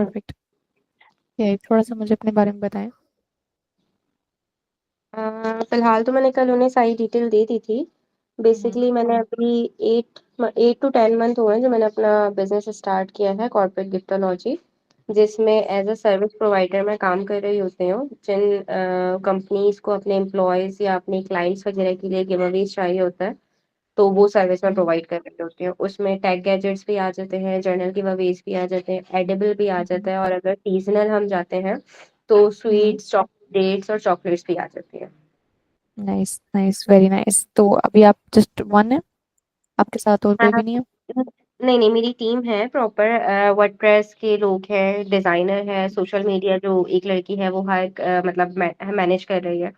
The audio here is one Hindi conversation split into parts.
परफेक्ट। थोड़ा सा मुझे अपने बारे में बताएं। फिलहाल तो मैंने कल उन्हें सारी डिटेल दे दी थी। हम्म। बेसिकली मैंने अभी 8 to 10 मंथ हुए हैं जो मैंने अपना बिजनेस स्टार्ट किया है, कॉर्पोरेट गिफ्टोलॉजी, जिसमें एज अ सर्विस प्रोवाइडर मैं काम कर रही होती हूँ। जिन कंपनीज को अपने एम्प्लॉयज या अपने क्लाइंट्स वगैरह के लिए गिव अवेज चाहिए होता है, तो वो सर्विस मैं प्रोवाइड कर रही होती हूँ। उसमें टेक गैजेट्स भी आ जाते हैं, जर्नल गिव अवेज भी आ जाते हैं, एडिबल भी आ जाता है, और अगर सीजनल हम जाते हैं तो स्वीट्स, चॉकलेट्स और चॉकलेट्स भी आ जाती हैं। Nice nice, very nice. तो अभी आप जस्ट वन है, आपके साथ और कोई हाँ, भी नहीं है? नहीं नहीं, मेरी टीम है प्रॉपर। वर्डप्रेस के लोग हैं, डिजाइनर है, सोशल मीडिया जो एक लड़की है वो हायर मतलब मैनेज कर रही है,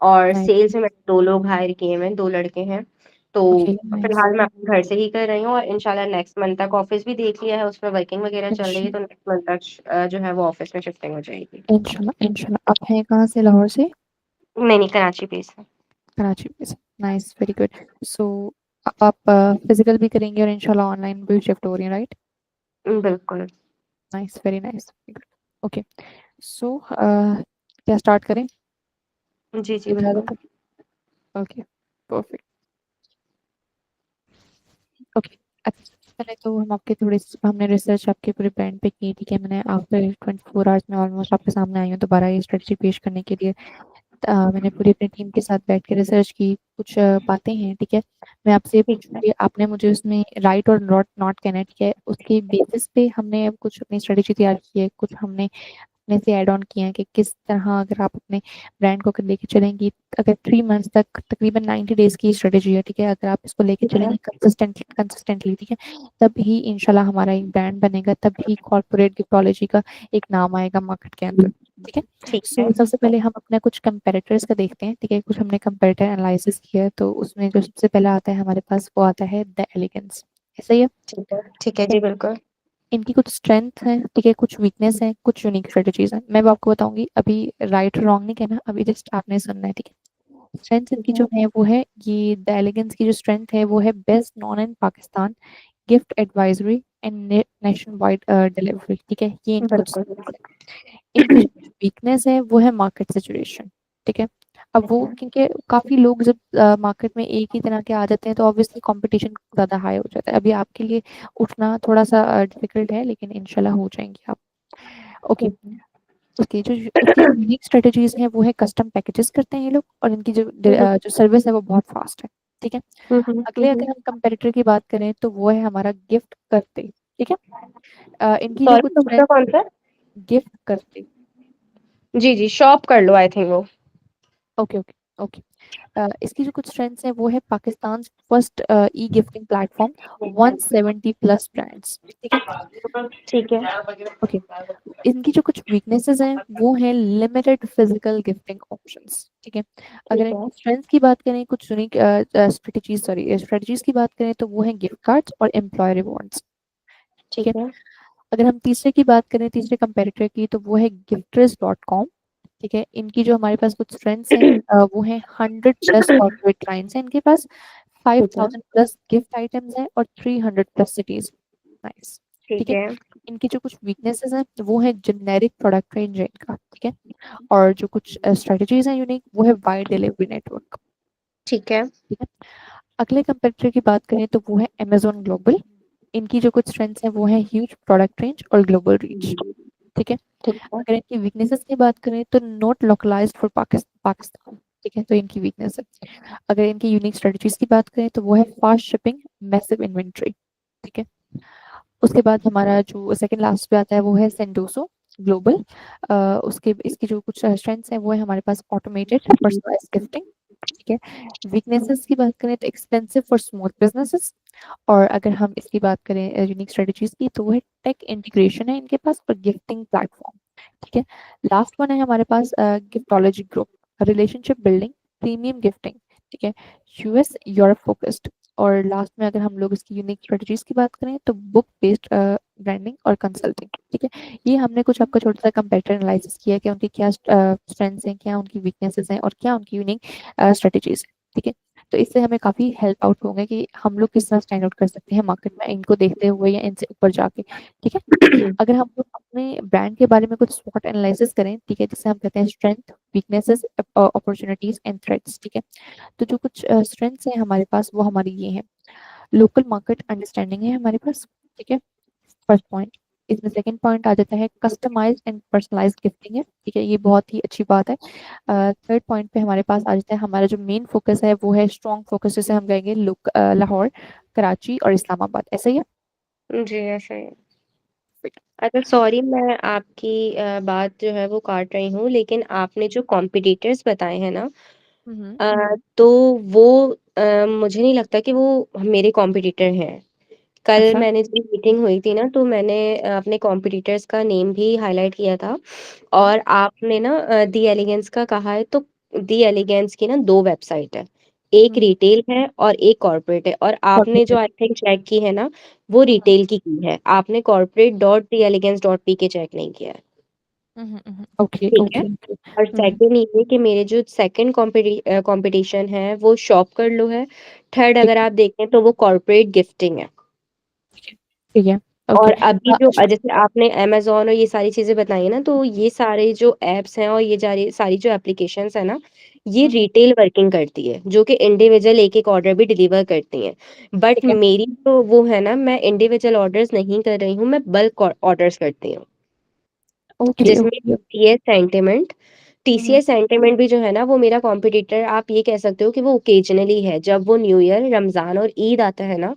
और नाइस। सेल्स में मैंने 2 लोग हायर किए हैं, 2 लड़के हैं। तो ओके, नाइस। फिलहाल मैं अपने घर से ही कर रही हूँ, और इंशाल्लाह नेक्स्ट मंथ तक ऑफिस भी देख लिया है, उसमें वर्किंग वगैरह चल रही है, तो नेक्स्ट मंथ तक जो है वो ऑफिस में शिफ्टिंग हो जाएगी। इंशाल्लाह इंशाल्लाह। आप हैं कहाँ से? लाहौर से? नहीं नहीं, कराची बेस है। कराची में से। Nice, very good. सो अब आप फिजिकल भी करेंगे और इंशाल्लाह ऑनलाइन भी शिफ्ट हो रही है, राइट? बिल्कुल। Nice, very nice, very good. Okay. So क्या स्टार्ट करें? जी जी बिल्कुल। इजाजत है? Okay, perfect. ओके। अच्छा, सबसे पहले तो हम आपके हमने रिसर्च आपके पूरे ब्रांड पे की, ठीक है। मैंने आफ्टर 24 आवर्स में ऑलमोस्ट आपके सामने आई हूँ दोबारा ये स्ट्रेटजी पेश करने के लिए। मैंने पूरी अपनी टीम के साथ बैठ के रिसर्च की, कुछ बातें हैं, ठीक है। मैं आपसे ये ठीक है। पूछूंगी, आपने मुझे उसमें राइट और नॉट नॉट कहना है, ठीक है। उसके बेसिस पे हमने अब कुछ अपनी स्ट्रेटजी तैयार की है, कुछ हमने अपने से ऐड ऑन किए हैं कि किस तरह अगर आप अपने ब्रांड को लेके चलेंगी। अगर 3 मंथ्स तक, तकरीबन 90 डेज की स्ट्रेटजी है, ठीक है। अगर आप इसको लेके ठीक है। चलेंगी कंसिस्टेंटली, ठीक है, तब ही इंशाल्लाह हमारा एक ब्रांड बनेगा, तब ही कॉर्पोरेट गिफ्टोलॉजी का एक नाम आएगा मार्केट के अंदर, ठीक है। ठीक है। सो सबसे पहले हम अपने कुछ कंपेरेटर्स का देखते हैं, ठीक है। कुछ हमने कंपेरेटर एनालिसिस किया है, तो उसमें जो सबसे पहला आता है हमारे पास वो आता है द एलिगेंस। ऐसा ही है? ठीक है। ठीक है जी बिल्कुल। इनकी कुछ स्ट्रेंथ है, ठीक है, कुछ वीकनेस है, कुछ यूनिक स्ट्रेटजीज है। मैं वो आपको बताऊंगी, अभी राइट रॉन्ग नहीं कहना, अभी जस्ट आपने सुनना है, ठीक है। स्ट्रेंथ ठीक इनकी है। जो है वो है, ये द एलिगेंस की जो स्ट्रेंथ है वो है best non in Pakistan, gift advisory and nation wide delivery, ठीक है। ये इनकी कुछ बिल्कुल strengths बिल्कुल। है। इनकी जो वीकनेस है वो है मार्केट सिचुएशन, ठीक है। अब ठीक वो है। क्योंकि काफी लोग जब मार्केट में एक ही तरह के आ जाते हैं तो ऑब्वियसली कंपटीशन ज्यादा हाई हो जाता है। अभी आपके लिए उठना थोड़ा सा डिफिकल्ट है, लेकिन इंशाल्लाह हो जाएंगे आप। ओके। ठीक है। उसकी जो इसकी जो यूनिक स्ट्रेटजीज हैं वो है कस्टम पैकेजेस करते हैं ये लोग, और इनकी जो हम्म। जो सर्विस है वो बहुत फास्ट है, ठीक है। अगले हम्म। अगर हम कंपेरेटर की बात करें तो वो है हमारा गिफ्ट करते, ठीक है। इनकी जो कुछ सॉरी, दूसरा स्ट्रेंथ, कौन सा? गिफ्ट करते। जी जी, शॉप कर लो, आई थिंक वो। Okay okay okay. इसकी जो कुछ स्ट्रेंथ्स हैं वो है पाकिस्तान फर्स्ट ई गिफ्टिंग प्लेटफॉर्म, 170 प्लस ब्रांड्स, ठीक है। ठीक है। ओके। इनकी जो कुछ वीकनेसेस हैं वो है लिमिटेड फिजिकल गिफ्टिंग ऑप्शंस, ठीक है। अगर ठीक है। इनकी स्ट्रेंथ्स की बात करें, कुछ यूनिक स्ट्रेटजीज की बात करें, तो वो है गिफ्ट कार्ड्स और एम्प्लॉय रिवॉर्ड्स, ठीक ठीक है। है। अगर हम तीसरे की बात करें, तीसरे कंपेरेटर की, तो वो है gifters.com, ठीक है। इनकी जो हमारे पास कुछ स्ट्रेंथ्स हैं वो है 100 प्लस कॉर्पोरेट क्लाइंट्स हैं इनके पास, ठीक है। 5000 प्लस गिफ्ट आइटम्स हैं, और 300 प्लस सिटीज। नाइस, ठीक ठीक है। है। इनकी जो कुछ वीकनेसेस हैं वो है जेनेरिक प्रोडक्ट रेंज है इनका, ठीक है। और जो कुछ स्ट्रेटजीज हैं यूनिक, वो है वाइड डिलीवरी नेटवर्क, ठीक है। ठीक है। अगले कंपेटिटर की बात करें तो वो है अमेजोन ग्लोबल। इनकी जो कुछ स्ट्रेंथ्स हैं वो है ह्यूज प्रोडक्ट रेंज और ग्लोबल रीच, ठीक है। ठीक है। अगर इनकी वीकनेसेस की बात करें तो नॉट लोकलाइज्ड फॉर पाकिस्तान, ठीक है, तो इनकी वीकनेस है। अगर इनकी यूनिक स्ट्रेटजीज की बात करें तो वो है फास्ट शिपिंग, मैसिव इन्वेंट्री, ठीक है। उसके बाद हमारा जो सेकंड लास्ट पे आता है वो है सेंडोसो ग्लोबल। उसके इसकी जो कुछ स्ट्रेंथ्स हैं वो है हमारे पास ऑटोमेटेड पर्सनलाइज्ड गिफ्टिंग, ठीक है। वीकनेसेस की बात करें तो एक्सपेंसिव फॉर स्मॉल बिजनेसेस। और अगर हम इसकी बात करें यूनिक स्ट्रेटजीज की, तो वो है टेक इंटीग्रेशन है इनके पास और गिफ्टिंग प्लेटफॉर्म, ठीक है। लास्ट वन है हमारे पास Giftology group, relationship building, premium gifting, ठीक है, यूएस यूरोप फोकस्ड। और लास्ट में अगर हम लोग इसकी यूनिक स्ट्रेटजीज की बात करें तो बुक बेस्ड ब्रांडिंग और कंसल्टिंग, ठीक है। ये हमने कुछ आपका छोटा सा कंपेटिटर एनालिसिस किया है कि उनकी क्या स्ट्रेंथ्स हैं, क्या उनकी वीकनेसेस हैं, और क्या उनकी यूनिक स्ट्रेटजीज है, ठीक है। तो इससे हमें काफ़ी हेल्प आउट होंगे कि हम लोग किस तरह स्टैंड आउट कर सकते हैं मार्केट में इनको देखते हुए या इनसे ऊपर जाके, ठीक है। अगर हम लोग अपने ब्रांड के बारे में कुछ स्वॉट एनालिसिस करें, ठीक है, जिसे हम कहते हैं strength, weaknesses, opportunities and threats, ठीक है। तो जो कुछ स्ट्रेंथ्स हैं हमारे पास वो हमारी ये हैं। लोकल मार्केट अंडरस्टैंडिंग है हमारे पास, ठीक है, फर्स्ट पॉइंट। इसमें सेकंड पॉइंट आ जाता है कस्टमाइज्ड एंड पर्सनलाइज्ड गिफ्टिंग है, ठीक है, ये बहुत ही अच्छी बात है। थर्ड पॉइंट पे हमारे पास आ जाता है हमारा जो मेन फोकस है वो है स्ट्रॉन्ग फोकस, जिसे हम कहेंगे लाहौर, कराची और इस्लामाबाद, ऐसा ही है। जी, ऐसा ही है। अच्छा, सॉरी मैं आपकी बात जो है वो काट रही हूँ, लेकिन आपने जो कॉम्पिटिटर्स बताए हैं ना, हम्म। तो वो मुझे नहीं लगता कि वो मेरे कॉम्पिटिटर हैं। कल अच्छा। मैंने जब मीटिंग हुई थी ना, तो मैंने अपने कॉम्पिटिटर्स का नेम भी हाईलाइट किया था। हम्म। और आपने ना दी एलिगेंस का कहा है, तो दी एलिगेंस की ना 2 वेबसाइट है। एक हम्म। रिटेल है और एक कॉर्पोरेट है, और आपने जो कॉर्पोरेट। आई थिंक चेक की है ना, वो हम्म। रिटेल की है। आपने corporate.theelegance.pk चेक नहीं किया है। ओके ठीक है? Okay okay. और हम्म। सेकंड ये कि मेरे जो सेकंड कंपटीशन है वो शॉप कर लो है। थर्ड ठीक अगर है आप देखें तो वो कॉर्पोरेट गिफ्टिंग है। ठीक है। ओके। और अभी जो जैसे आपने अमेज़न और ये सारी चीज़ें बताई हैं ना, तो ये सारे जो ऐप्स हैं और ये सारी जो एप्लीकेशंस हैं ना, ये रिटेल वर्किंग करती है, जो कि इंडिविजुअल एक-एक ऑर्डर भी डिलीवर करती हैं। बट ठीक है। मेरी जो वो है ना, मैं इंडिविजुअल ऑर्डर्स नहीं कर रही हूँ, मैं बल्क ऑर्डर्स करती हूँ। ओके जिसमें ओके। टीसीएस सेंटिमेंट भी जो है ना, वो मेरा कॉम्पिटिटर आप ये कह सकते हो कि वो ओकेजनली है। जब वो न्यू ईयर, रमज़ान और ईद आता है ना,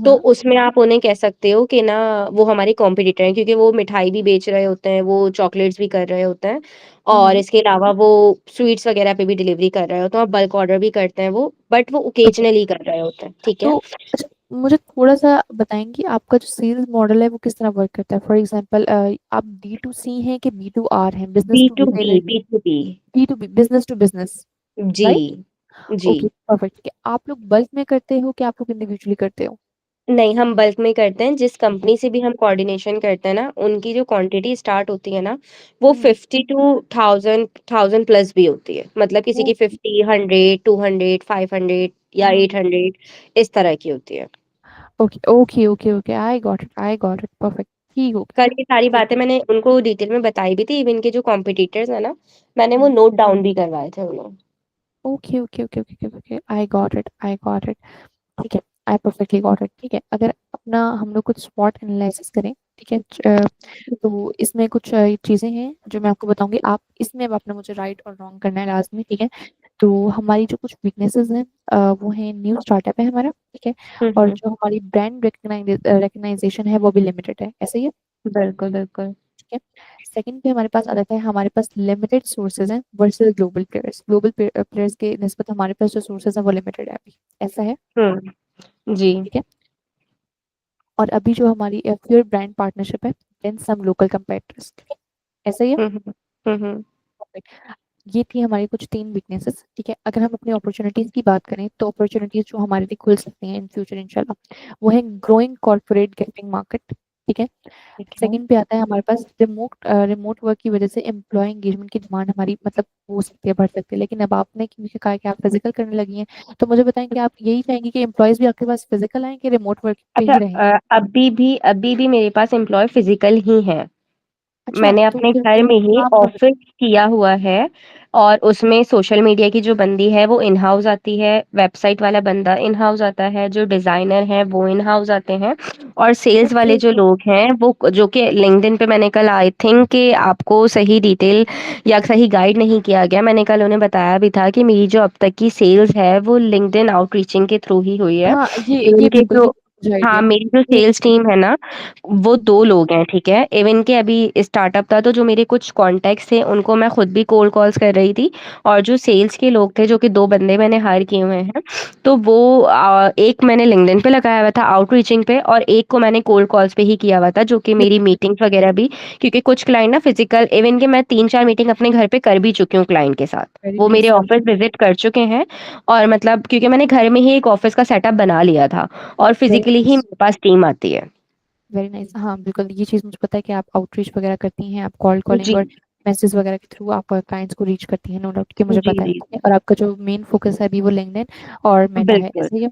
तो उसमें आप उन्हें कह सकते हो कि ना वो हमारे कॉम्पिटिटर हैं, क्योंकि वो मिठाई भी बेच रहे होते हैं, वो चॉकलेट्स भी कर रहे होते हैं, और इसके अलावा वो स्वीट्स वगैरह पे भी डिलीवरी कर रहे होते हैं और बल्क ऑर्डर भी करते हैं वो, बट वो ओके। ओकेजनली कर रहे होते हैं, ठीक है? तो अच्छा, मुझे थोड़ा-सा बताएँगी आपका जो सेल्स मॉडल है वो किस तरह वर्क करता है? फॉर एग्ज़ाम्पल आप D2C हैं कि B2R हैं? Business to B2B, retailer, B2B. B2B, business to business, जी, राइट? जी। ओके, परफेक्ट, ठीक है। आप लोग बल्क में करते हो कि आप लोग इंडिविजुअली करते हो? नहीं, हम बल्क में करते हैं। जिस कंपनी से भी हम कोऑर्डिनेशन करते हैं ना, उनकी जो क्वांटिटी स्टार्ट होती है ना, वो हुँ, 50 टू 1000 प्लस भी होती है। मतलब किसी की ओके। 50, 100, 200, 500 या हुँ, 800, इस तरह की होती है। Okay, okay, okay, okay, I got it, perfect, ठीक हो कल गया। ये सारी गुड, बातें गुड। मैंने उनको डिटेल में बताई भी थी। इवन के जो कॉम्पिटिटर्स हैं ना, मैंने वो हुँ, नोट डाउन भी करवाए थे उन्हें। Okay, okay, okay, okay, okay, okay, I got it, ठीक है, आई परफेक्टली गॉट इट, ठीक है। अगर अपना हम लोग कुछ स्वॉट एनालिसिस करें, ठीक है, तो इसमें कुछ चीज़ें हैं जो मैं आपको बताऊँगी, आप इसमें अब आपने मुझे राइट और रॉन्ग करना है लाज़मी, ठीक है। तो हमारी जो कुछ वीकनेसेस हैं वो हैं, न्यू स्टार्टअप है हमारा, ठीक है, हुँ, और हुँ। जो हमारी ब्रांड रिकॉग्नाइजेशन है वो भी लिमिटेड है, ऐसा ही है? बिल्कुल, बिल्कुल। ठीक है। सेकंड पे हमारे पास आ जाता है हमारे पास लिमिटेड सोर्सेज़ हैं versus global players. Global players के निस्बत हमारे पास जो सोर्सेज़ हैं वो लिमिटेड है अभी, ऐसा है? हुँ, जी। ठीक है। और अभी जो हमारी प्योर ब्रांड पार्टनरशिप है, देन सम लोकल कंपेटिटर्स, ठीक है, ऐसा ही है? हुँ, हुँ। हुँ, हुँ। Perfect। ये थी हमारी कुछ 3 वीकनेसेस, ठीक है। अगर हम अपनी अपॉर्चुनिटीज़ की बात करें तो अपॉर्चुनिटीज़ जो हमारे लिए खुल सकती हैं इन फ्यूचर इंशाल्लाह, वो है ग्रोइंग कॉर्पोरेट गिफ्टिंग मार्केट, ठीक है। ठीक है। सेकंड पे आता है हमारे पास रिमोट वर्क की वजह से एम्प्लॉयी एंगेजमेंट की डिमांड हमारी मतलब हो सकती है, बढ़ सकती है। लेकिन अब आपने क्योंकि कहा कि आप फिजिकल करने लगी हैं, तो मुझे बताएं कि आप यही चाहेंगी कि एम्प्लॉयज़ भी आपके पास फिजिकल आएँ कि रिमोट वर्क पे अच्छा, ही रहें? अभी भी मेरे पास एम्प्लॉय फिजिकल ही हैं। अच्छा, मैंने तो अपने फिर घर में एक ही काम करें। ऑफिस किया हुआ है, और उसमें सोशल मीडिया की जो बंदी है वो इन हाउस आती है, वेबसाइट वाला बंदा इन हाउस आता है, जो डिजाइनर है वो इन हाउस आते हैं, और सेल्स ओके, वाले जो ओके। लोग हैं वो जो कि लिंक्डइन पे मैंने कल आई थिंक कि आपको सही डिटेल या सही गाइड नहीं किया गया। मैंने कल उन्हें बताया भी था कि मेरी जो अब तक की सेल्स है वो लिंक्डइन आउटरीचिंग के थ्रू ही हुई है। हाँ, ये इनके बिल्कुल, ये जो मुझे हाँ, आइडिया है। मेरी जो ये सेल्स टीम है ना, वो हुँ, 2 लोग हैं, ठीक है? इवन के अभी स्टार्टअप था, तो जो मेरे कुछ कॉन्टैक्ट्स थे उनको मैं खुद भी कोल्ड कॉल्स कर रही थी, और जो सेल्स के लोग थे, जो कि 2 बंदे मैंने हायर किए हुए हैं, तो वो एक मैंने लिंक्डइन पे लगाया हुआ था आउटरीचिंग पे, और एक को मैंने कोल्ड कॉल्स पे ही किया हुआ था, जो कि मेरी मीटिंग्स वगैरह भी, क्योंकि कुछ क्लाइंट ना फिजिकल, इवन के मैं 3-4 मीटिंग अपने घर पे कर भी चुकी हूँ क्लाइंट के साथ। वेरी वो मेरे नाइस, ऑफिस विजिट कर चुके हैं, और मतलब क्योंकि मैंने घर में ही एक ऑफिस का सेटअप बना लिया था, और वेरी फिजिकली ही नाइस, मेरे पास टीम आती है। Very nice. हाँ, बिल्कुल, ये चीज़ मुझे पता है कि आप आउटरीच वगैरह करती हैं, आप कॉल्ड कॉलिंग जी। और मैसेज वगैरह के थ्रू आप क्लाइंट्स को रीच करती हैं, नो डाउट कि मुझे जी, पता है, जी, ठीक है? और आपका जो मेन फोकस है अभी वो लिंक्डइन और मेटा है, बिल्कुल। ऐसा ही है?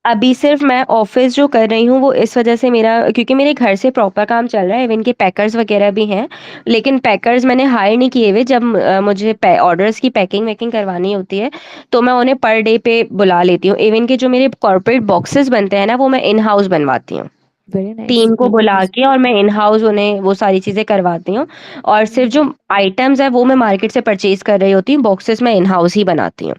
अभी सिर्फ़ मैं ऑफ़िस जो कर रही हूँ वो इस वज़ह से मेरा क्योंकि मेरे घर से प्रॉपर काम चल रहा है, इवन के पैकर्स वग़ैरह भी हैं। लेकिन पैकर्स मैंने हायर नहीं किए हुए, जब मुझे पै ऑर्डर्स की पैकिंग-वैकिंग करवानी होती है, तो मैं उन्हें पर डे पे बुला लेती हूँ। इवन के जो मेरे कॉर्पोरेट बॉक्सेस बनते हैं ना, वो मैं इन हाउस बनवाती हूँ। वेरी नाइस, टीम को वेरी बुला नाइस। के और मैं इन हाउस उन्हें वो सारी चीज़ें करवाती हूँ और हुँ, सिर्फ़ जो आइटम्स हैं वो मैं मार्केट से परचेज़ कर रही होती हूँ, बॉक्सेस मैं इन हाउस ही बनाती हूँ।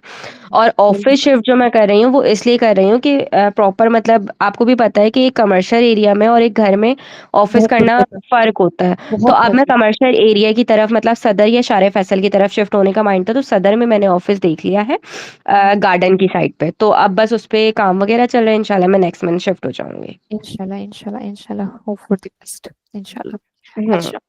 और वेरी ऑफ़िस नाइस। शिफ्ट जो मैं कर रही हूँ वो इसलिए कर रही हूँ कि प्रॉपर मतलब आपको भी पता है कि एक कमर्शियल एरिया में और एक घर में ऑफ़िस बहुत करना फ़र्क है, फ़र्क होता है। तो बहुत अब फ़र्क मैं है। कमर्शियल एरिया की तरफ मतलब सदर या शारे फैसल की तरफ शिफ्ट होने का माइंड था, तो सदर में मैंने ऑफ़िस देख लिया है हुँ, गार्डन की साइड पे। तो अब बस उस पे काम वग़ैरह चल रहा है, इंशाल्लाह मैं नेक्स्ट मंथ शिफ्ट हो जाऊँगी। इंशाल्लाह, इंशाल्लाह, इंशाल्लाह, होप फॉर द बेस्ट, इंशाल्लाह। हुँ, अच्छा,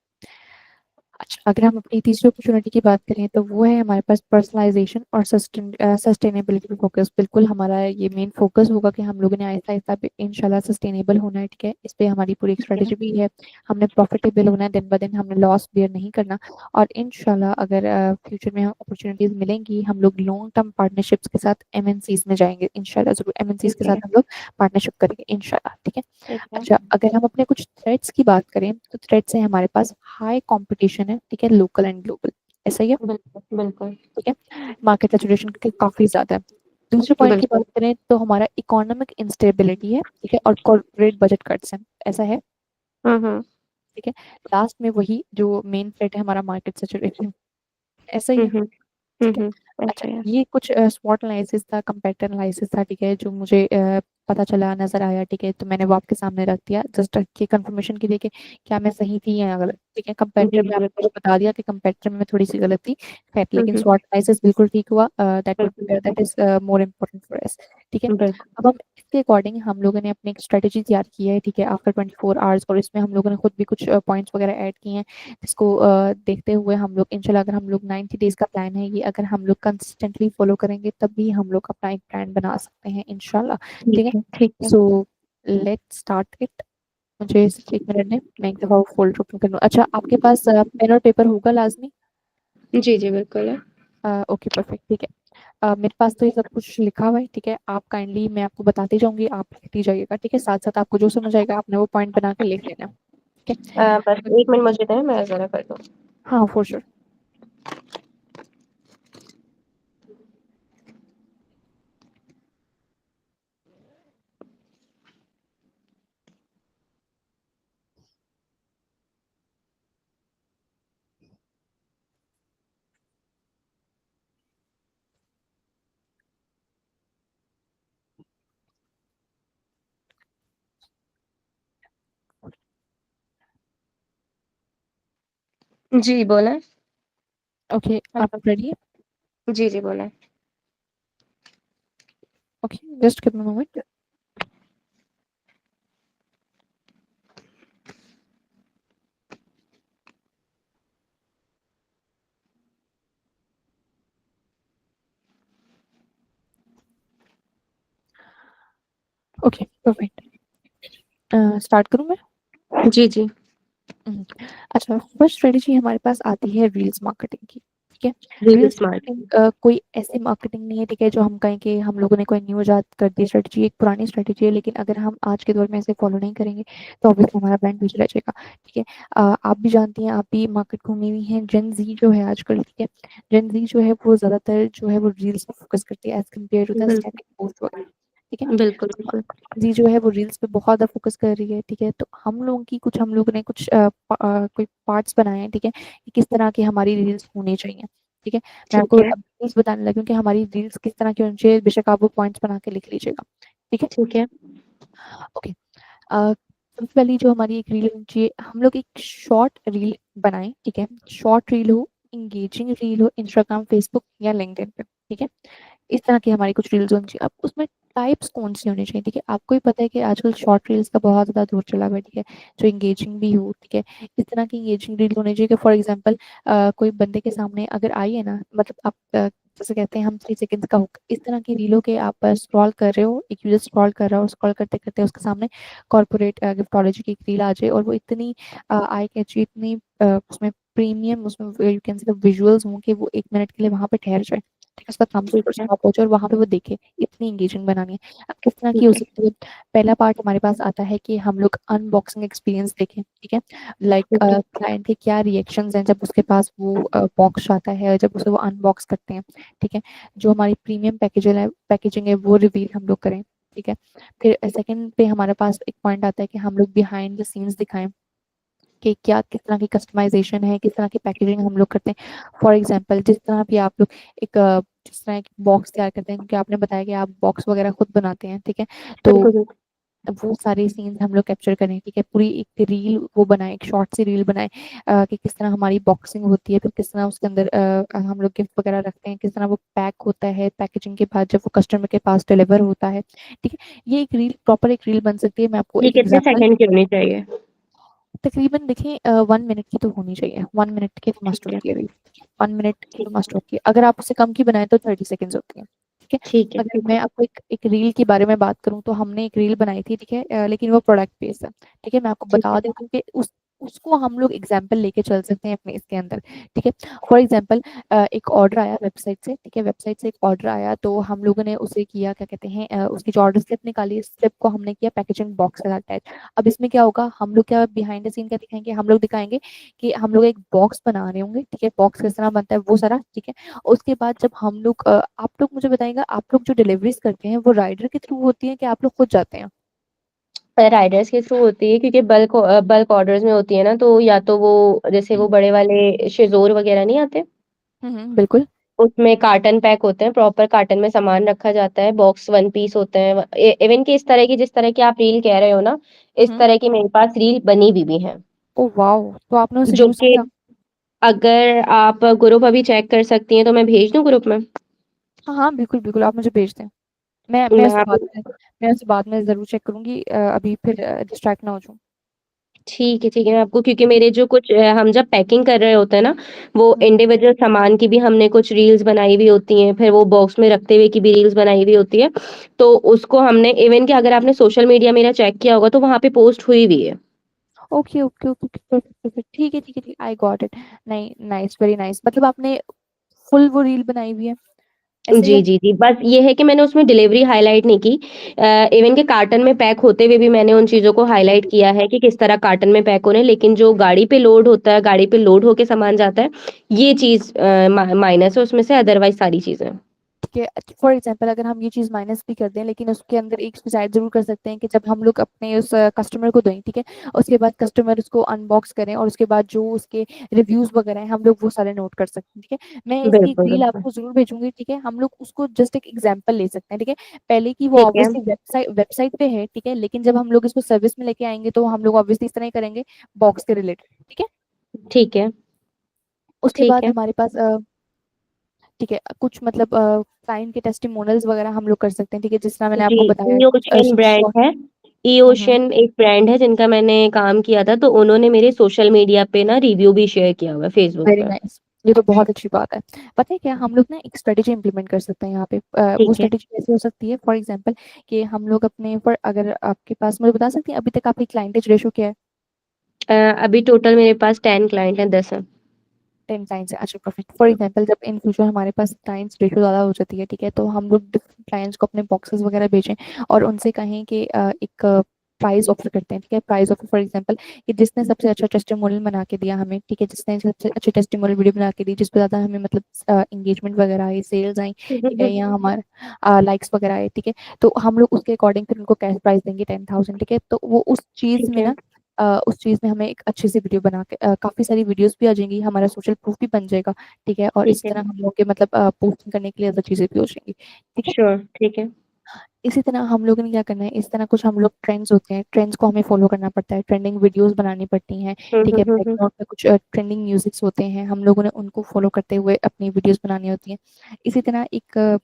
अच्छा, अगर हम अपनी तीसरी अपॉर्चुनिटी की बात करें तो वो है हमारे पास पर्सनलाइजेशन और सस्टेनेबिलिटी पे फोकस। बिल्कुल हमारा ये मेन फोकस होगा कि हम लोगों ने आहिस्ता-आहिस्ता पे इंशाल्लाह सस्टेनेबल होना है, ठीक है? इस पे हमारी पूरी एक ठीक है। स्ट्रेटजी भी है। हमने प्रॉफिटेबल होना है, दिन ब दिन हमने लॉस बेयर नहीं करना और इंशाल्लाह अगर फ्यूचर में अपॉर्चुनिटीज़ मिलेंगी, हम लोग लॉन्ग टर्म पार्टनरशिप्स के साथ एमएनसीज़ में जाएँगे, इंशाल्लाह ज़रूर एमएनसीज़ ठीक के है, साथ हम लोग पार्टनरशिप करेंगे इंशाल्लाह, ठीक है? ठीक है। अच्छा, अगर हम अपने कुछ थ्रेट्स की बात करें, तो थ्रेट्स हैं हमारे पास हाई कॉम्पिटिशन है, ठीक है? लोकल एंड ग्लोबल, ऐसा ही है, बिल्कुल, बिल्कुल, ठीक है? मार्केट सैचुरेशन काफ़ी ज़्यादा है। दूसरे पॉइंट की बिल्कुल। बात करें तो हमारा इकोनॉमिक इंस्टेबिलिटी है, ठीक है? और कॉर्पोरेट बजट कट्स हैं, ऐसा है, हुँ, हुँ। ठीक है? लास्ट में वही जो मेन थ्रेट है हमारा मार्केट सैचुरेशन, ऐसा ही हुँ, है। हुँ। हुँ, ठीक है। हुँ। अच्छा, ऐसे है। ये कुछ स्वॉट एनालिसिस था, कंपैरेटिव एनालिसिस था, ठीक है, जो मुझे पता चला, नज़र आया, ठीक है, तो मैंने वो आपके सामने रख दिया जस्ट कि कंफर्मेशन के लिए कि क्या मैं सही थी या गलत, ठीक है। जी, कंपैरेटिव में जी, आपने मुझे बिल्कुल। बता दिया कि कंपैरेटिव में थोड़ी-सी गलत थी, खैर हुँ, लेकिन हुँ। स्वॉट एनालिसिस बिल्कुल ठीक हुआ, बिल्कुल, that is more important for us, ठीक है। बिल्कुल। अब हम इसके अकॉर्डिंग हम लोगों ने अपनी एक स्ट्रैटेजी तैयार की है, ठीक है, आफ्टर 24 आवर्स और इसमें हम लोगों ने खुद भी कुछ पॉइंट्स वगैरह ऐड किए हैं, जिसको देखते हुए हम लोग इंशाल्लाह अगर हम लोग 90 डेज़ का प्लान है ये, अगर हम लोग कंसिस्टेंटली फॉलो करेंगे तभी हम लोग अपना एक ब्रांड बना सकते हैं इंशाल्लाह, ठीक है। ठीक है, ठीक है। So let's start it. मुझे सिर्फ 1 मिनट दें, मैं एक दफ़ा वो फ़ोल्डर ओपन कर लूँ। अच्छा, आपके पास पेन और पेपर होगा लाज़मी? जी, जी, बिल्कुल है। ओके, परफेक्ट, ठीक है। मेरे पास तो ये सब कुछ लिखा हुआ है, ठीक है। आप काइंडली मैं आपको बताती जाऊँगी, आप लिखती जाइएगा, ठीक है। साथ-साथ आपको जो समझ आएगा आपने वो पॉइंट बना के लिख लेना, ठीक बस है। 1 मिनट मुझे दें, मैं ज़रा कर दूँ। हाँ, फॉर श्योर। जी, बोलें। ओके, आप हेलो। रेडी हैं? जी, जी, बोलें। Okay, just give me a moment. Okay, perfect. Start करूँ मैं? जी, जी। हुँ। अच्छा, फर्स्ट स्ट्रेटजी हमारे पास आती है रील्स मार्केटिंग की, ठीक है? Reel reels smart. मार्केटिंग कोई ऐसी मार्केटिंग नहीं है, ठीक है, जो हम कहें कि हम लोगों ने कोई न्यू इजाद कर दी स्ट्रेटजी, एक पुरानी स्ट्रेटजी है, लेकिन अगर हम आज के दौर में इसे फॉलो नहीं करेंगे, तो ऑब्वियसली हमारा ब्रांड पीछे रह जाएगा, ठीक है? आप भी जानती हैं, आप भी मार्केट घूमी हुई हैं, जेन ज़ी जो है आजकल, ठीक है? जेन ज़ी जो है वो ज़्यादातर जो है वो रील्स पे फोकस करती है एज़ कम्पेयर टू द बिल्कुल, स्टैटिक पोस्ट वगैरह, ठीक है? बिल्कुल, बिल्कुल। जी, जो है वो रील्स पे बहुत ज़्यादा फ़ोकस कर रही है, ठीक है? तो हम लोगों ने कुछ कोई पार्ट्स बनाए हैं, ठीक है? कि किस तरह की हमारी रील्स होनी चाहिए, ठीक है? मैं ठीक आपको है, अब रील्स बताने लगी हूँ कि हमारी रील्स किस तरह की होनी चाहिए, बेशक आप वो पॉइंट्स बना के लिख लीजिएगा, ठीक है? ठीक है। ओके। सबसे पहली जो हमारी एक रील होनी चाहिए, हम लोग एक शॉर्ट रील बनाएँ, ठीक है? शॉर्ट रील हो, एंगेजिंग रील हो, इंस्टाग्राम, फेसबुक या लिंक्डइन पे, ठीक है? इस तरह की हमारी कुछ रील्स होनी चाहिए। अब उसमें टाइप्स कौन-सी होनी चाहिए, ठीक है? आपको भी पता है कि आजकल शॉर्ट रील्स का बहुत ज़्यादा दौर चला हुआ है, ठीक है? जो एंगेजिंग भी हो, ठीक है? इस तरह की एंगेजिंग रील होनी चाहिए कि फॉर एग्ज़ाम्पल कोई बंदे के सामने अगर आई है ना, मतलब आप जैसे कहते हैं हम 3 सेकंड्स का हुक, इस तरह की रीलों के आप स्क्रॉल कर रहे हो, एक यूजर स्क्रॉल कर रहा हो, स्क्रॉल करते-करते उसके सामने कॉर्पोरेट गिफ्टोलॉजी की एक रील आ जाए और वो इतनी आई कैची, इतनी उसमें प्रीमियम, उसमें यू कैन से द विजुअल्स हों कि वो 1 मिनट के लिए वहाँ पे ठहर जाए। ठीक है, उसका थंब्स ठीक ऊपर है, स्टॉप हो जाए और वहाँ पे वो देखे, इतनी एंगेजिंग बनानी है। अब किस तरह की ठीक हो है, सकती है? पहला पार्ट हमारे पास आता है कि हम लोग अनबॉक्सिंग एक्सपीरियंस देखें, ठीक है? लाइक ठीक है, क्लाइंट के क्या रिएक्शंस हैं जब उसके पास वो बॉक्स आता है, जब उसे वो अनबॉक्स करते हैं, ठीक है? जो हमारी प्रीमियम पैकेजिंग है वो रिवील हम लोग करें, ठीक है? फिर सेकंड पे हमारे पास एक पॉइंट आता है कि हम लोग बिहाइंड द सीन्स दिखाएं कि क्या किस तरह की कस्टमाइजेशन है, किस तरह की पैकेजिंग हम लोग करते हैं। फॉर एग्जांपल जिस तरह भी आप लोग एक जिस तरह एक बॉक्स तैयार करते हैं, क्योंकि आपने बताया कि आप बॉक्स वगैरह खुद बनाते हैं, ठीक है? तो बिल्कुल, बिल्कुल। वो सारे सीन्स हम लोग कैप्चर करें, ठीक है? पूरी एक रील वो बनाए, एक शॉर्ट सी रील बनाए कि किस तरह हमारी बॉक्सिंग होती है, फिर किस तरह उसके अंदर हम लोग गिफ्ट वगैरह रखते हैं, किस तरह वो पैक होता है, पैकेजिंग के बाद जब वो कस्टमर के पास डिलीवर होता है, ठीक है? ये एक रील, प्रॉपर एक रील बन सकती है। मैं आपको ये एक कितने एग्जांपल, सेकंड की होनी चाहिए? तकरीबन देखिए 1 मिनट की तो होनी चाहिए, 1 मिनट की तो मस्ट ठीक है, होती है रील, 1 मिनट की ठीक तो है, मस्ट होती है। अगर आप उससे कम की बनाएं तो 30 सेकंड्स होती है, ठीक है? ठीक है, अगर ठीक मैं है, आपको एक रील के बारे में बात करूं तो हमने एक रील बनाई थी, ठीक है? लेकिन वो प्रोडक्ट बेस्ड है, ठीक है? मैं आपको ठीक बता है, देती हूँ कि उस उसको हम लोग एग्जाम्पल लेके चल सकते हैं अपने इसके अंदर, ठीक है? फॉर एग्जाम्पल एक ऑर्डर आया वेबसाइट से, ठीक है? वेबसाइट से एक ऑर्डर आया तो हम लोगों ने उसे किया, क्या कहते हैं, उसकी जो ऑर्डर स्लिप निकाली, स्लिप को हमने किया पैकेजिंग बॉक्स के साथ अटैच। अब इसमें क्या होगा, हम लोग क्या बिहाइंड द सीन क्या दिखाएंगे, हम लोग दिखाएंगे कि हम लोग एक बॉक्स बना रहे होंगे, ठीक है? बॉक्स किस तरह बनता है वो सारा, ठीक है? उसके बाद जब हम लोग आप लोग मुझे बताइएगा, आप लोग जो डिलीवरीज करते हैं वो राइडर के थ्रू होती है कि आप लोग खुद जाते हैं? राइडर्स के थ्रू होती है क्योंकि बल्क ऑर्डर्स में होती है ना, तो या तो वो जैसे वो बड़े वाले शेज़ोर वगैरह नहीं आते, बिल्कुल। उसमें कार्टन पैक होते हैं, प्रॉपर कार्टन में सामान रखा जाता है, बॉक्स वन पीस होते हैं। इवन कि इस तरह की, जिस तरह की आप रील कह रहे हो ना, इस हम्म। तरह की मेरे पास रील बनी भी है, ओ वाओ, तो आपने उसे जो यूज कि किया? अगर आप ग्रुप अभी चेक कर सकती हैं तो मैं भेज दूं ग्रुप में। हाँ हाँ, बिल्कुल बिल्कुल, आप मुझे भेज दें। मैं आप मैं उसे बाद में जरूर चेक करूंगी, अभी फिर डिस्ट्रैक्ट ना हो जाऊं। ठीक है, मैं आपको, क्योंकि मेरे जो कुछ हम जब पैकिंग कर रहे होते हैं ना, वो हम्म। इंडिविजुअल सामान की भी हमने कुछ रील्स बनाई हुई होती हैं, फिर वो बॉक्स में रखते हुए की भी रील्स बनाई हुई होती है। तो उसको हमने, इवन कि अगर आपने सोशल मीडिया मेरा चेक किया होगा तो वहां पे पोस्ट हुई हुई है। Okay okay okay, perfect perfect, ठीक है ठीक है ठीक, आई गॉट इट। नहीं, नाइस, वेरी नाइस, मतलब आपने फुल वो रील बनाई हुई है, ऐसे ही जी है? जी जी, बस ये है कि मैंने उसमें डिलीवरी हाईलाइट नहीं की। इवन के कार्टन में पैक होते हुए भी मैंने उन चीज़ों को हाईलाइट किया है कि किस तरह कार्टन में पैक हो रहे हैं, लेकिन जो गाड़ी पे लोड होता है, गाड़ी पे लोड होके सामान जाता है, ये चीज़ माइनस है उसमें से, अदरवाइज सारी चीज़ें। ठीक है। फॉर एग्जांपल अगर हम ये चीज माइनस भी कर दें, लेकिन उसके अंदर एक चीज ऐड जरूर कर सकते हैं कि जब हम लोग अपने उस कस्टमर को दें, ठीक है? उसके बाद कस्टमर उसको अनबॉक्स करें और उसके बाद जो उसके रिव्यूज वगैरह हैं हम लोग वो सारे नोट कर सकते हैं, ठीक है? मैं इसकी एक बिल्कुल, रील बिल्कुल। आपको जरूर भेजूंगी, ठीक है? हम लोग उसको जस्ट एक एग्जांपल ले सकते हैं, ठीक है? पहले की वो ठीक है, ऑब्वियसली वेबसाइट पे है, ठीक है? लेकिन जब हम लोग इसको सर्विस में लेके आएंगे तो हम लोग ऑब्वियसली इस तरह ही करेंगे, बॉक्स के रिलेटेड, ठीक है? ठीक है, उसके ठीक बाद है। हमारे पास ठीक है, कुछ मतलब क्लाइंट के टेस्टिमोनियल्स वगैरह हम लोग कर सकते हैं, ठीक है? जिस तरह मैंने जी, आपको बताया ई ओशन ब्रांड शॉर्ट। है। ई हम्म। ओशन एक ब्रांड है जिनका मैंने काम किया था, तो उन्होंने मेरे सोशल मीडिया पे ना रिव्यू भी शेयर किया हुआ है फेसबुक वेरी पे। नाइस, ये तो बहुत अच्छी बात है। पता है क्या, हम लोग ना एक स्ट्रेटेजी इंप्लीमेंट कर सकते हैं यहाँ पे, वो ठीक है। स्ट्रेटेजी कैसे हो सकती है? फॉर एग्जांपल कि हम लोग अपने पर, अगर आपके पास, मुझे बता सकती हैं अभी तक आपकी क्लाइंटेज रेशो क्या है? अभी टोटल मेरे पास 10 क्लाइंट हैं, 10 हैं। 10 क्लाइंट्स है, अच्छा परफेक्ट। फॉर एग्जांपल जब इन फ्यूचर हमारे पास क्लाइंट्स रेशो ज़्यादा हो जाती है, ठीक है? तो हम लोग डिफरेंट क्लाइंट्स को अपने बॉक्सेस वगैरह भेजें और उनसे कहें कि एक प्राइस ऑफर करते हैं, ठीक है? प्राइस ऑफर फॉर एग्जांपल कि जिसने सबसे अच्छा टेस्टिमोनियल बना के दिया हमें, ठीक है? जिसने सबसे अच्छी टेस्टिमोनियल वीडियो बना के दी, जिस पे ज़्यादा हमें मतलब एंगेजमेंट वगैरह आई, सेल्स आई, ठीक है? या हमारे लाइक्स वगैरह आए, ठीक है? तो हम लोग उसके अकॉर्डिंग फिर उनको कैश प्राइस देंगे 10,000, ठीक है? तो वो उस चीज़ ठीक में है, ना उस चीज़ में हमें एक अच्छी सी वीडियो बना के काफ़ी सारी वीडियोस भी आ जाएंगी, हमारा सोशल प्रूफ भी बन जाएगा, ठीक है? और ठीक इसी है। तरह हम लोग के मतलब पोस्टिंग करने के लिए ज़्यादा चीज़ें भी हो जाएंगी, ठीक है? श्योर, ठीक है। इसी तरह हम लोगों ने क्या करना है, इस तरह कुछ हम लोग ट्रेंड्स होते हैं, ट्रेंड्स को हमें फॉलो करना पड़ता है, ट्रेंडिंग वीडियोस बनानी पड़ती हैं, ठीक है? हम्म। बैकग्राउंड में कुछ ट्रेंडिंग म्यूजिक्स होते हैं, हम लोगों ने उनको फॉलो करते हुए अपनी वीडियोस बनानी होती हैं। इसी तरह एक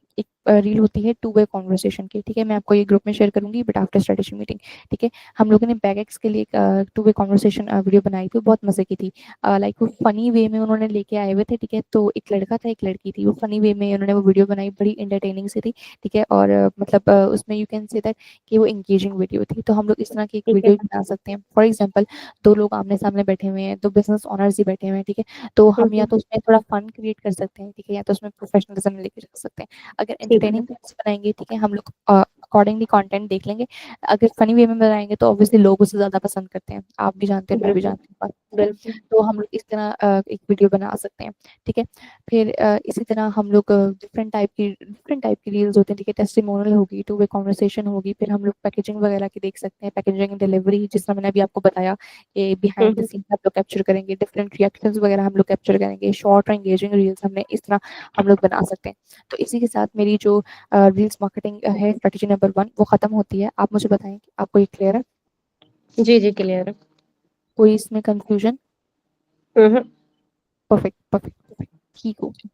रील होती है टू वे कॉन्वर्सेशन की, ठीक है, मैं आपको ये ग्रुप में शेयर करूंगी बट आफ्टर स्ट्रेटेजी मीटिंग, ठीक है। हम लोगों ने बैगएक्स के लिए टू वे कॉन्वर्सेशन वीडियो बनाई थी, बहुत मजे की थी। लाइक वो फनी वे में उन्होंने लेके आए हुए थे, ठीक है, तो एक लड़का था एक लड़की थी, वो फनी वे में उन्होंने वो वीडियो बनाई, बड़ी इंटरटेनिंग सी थी, ठीक है। और मतलब उसमें यू कैन से दैट कि वो एंगेजिंग वीडियो थी। तो हम लोग इस तरह की एक ठीक है। वीडियो बना सकते हैं। फॉर एग्जाम्पल, दो लोग आमने सामने बैठे हुए हैं, दो बिजनेस ओनर्स ही बैठे हुए हैं, ठीक है, तो हम या हम्म। तो उसमें थोड़ा फन क्रिएट कर सकते हैं, ठीक है, या तो उसमें प्रोफेशनलिज्म लेके जा सकते हैं। अगर ठीक है। एंटरटेनिंग बनाएंगे, ठीक है, हम लोग अकॉर्डिंगली कंटेंट देख लेंगे। अगर फनी वे में बनाएंगे तो ऑब्वियसली लोग उसे ज्यादा पसंद करते हैं, आप भी जानते हैं, मैं भी बिल्कुल। जानती हूँ बात, ठीक है। बिल्कुल। तो हम लोग इस तरह एक वीडियो बना सकते हैं, ठीक है। फिर इसी तरह हम लोग डिफरेंट टाइप की रील्स होती हैं, ठीक है, टेस्टिमोनियल होगी, टू वे कॉन्वर्सेशन होगी, फिर हम लोग पैकेजिंग वगैरह की देख सकते हैं, पैकेजिंग डिलीवरी, जिस तरह मैंने अभी आपको बताया कि बिहाइंड द हम्म। सीन आप लोग कैप्चर करेंगे, डिफरेंट रिएक्शंस वगैरह हम लोग कैप्चर करेंगे, शॉर्ट और एंगेजिंग रील्स हमने इस तरह हम लोग बना सकते हैं। तो इसी के साथ मेरी जो रील्स मार्केटिंग है स्ट्रेटेजी नंबर 1 वो खत्म होती है। आप मुझे बताएं कि आपको ये क्लियर है, जी जी, क्लियर है। कोई इसमें कंफ्यूजन? हम्म। परफेक्ट परफेक्ट परफेक्ट, ठीक हो गया।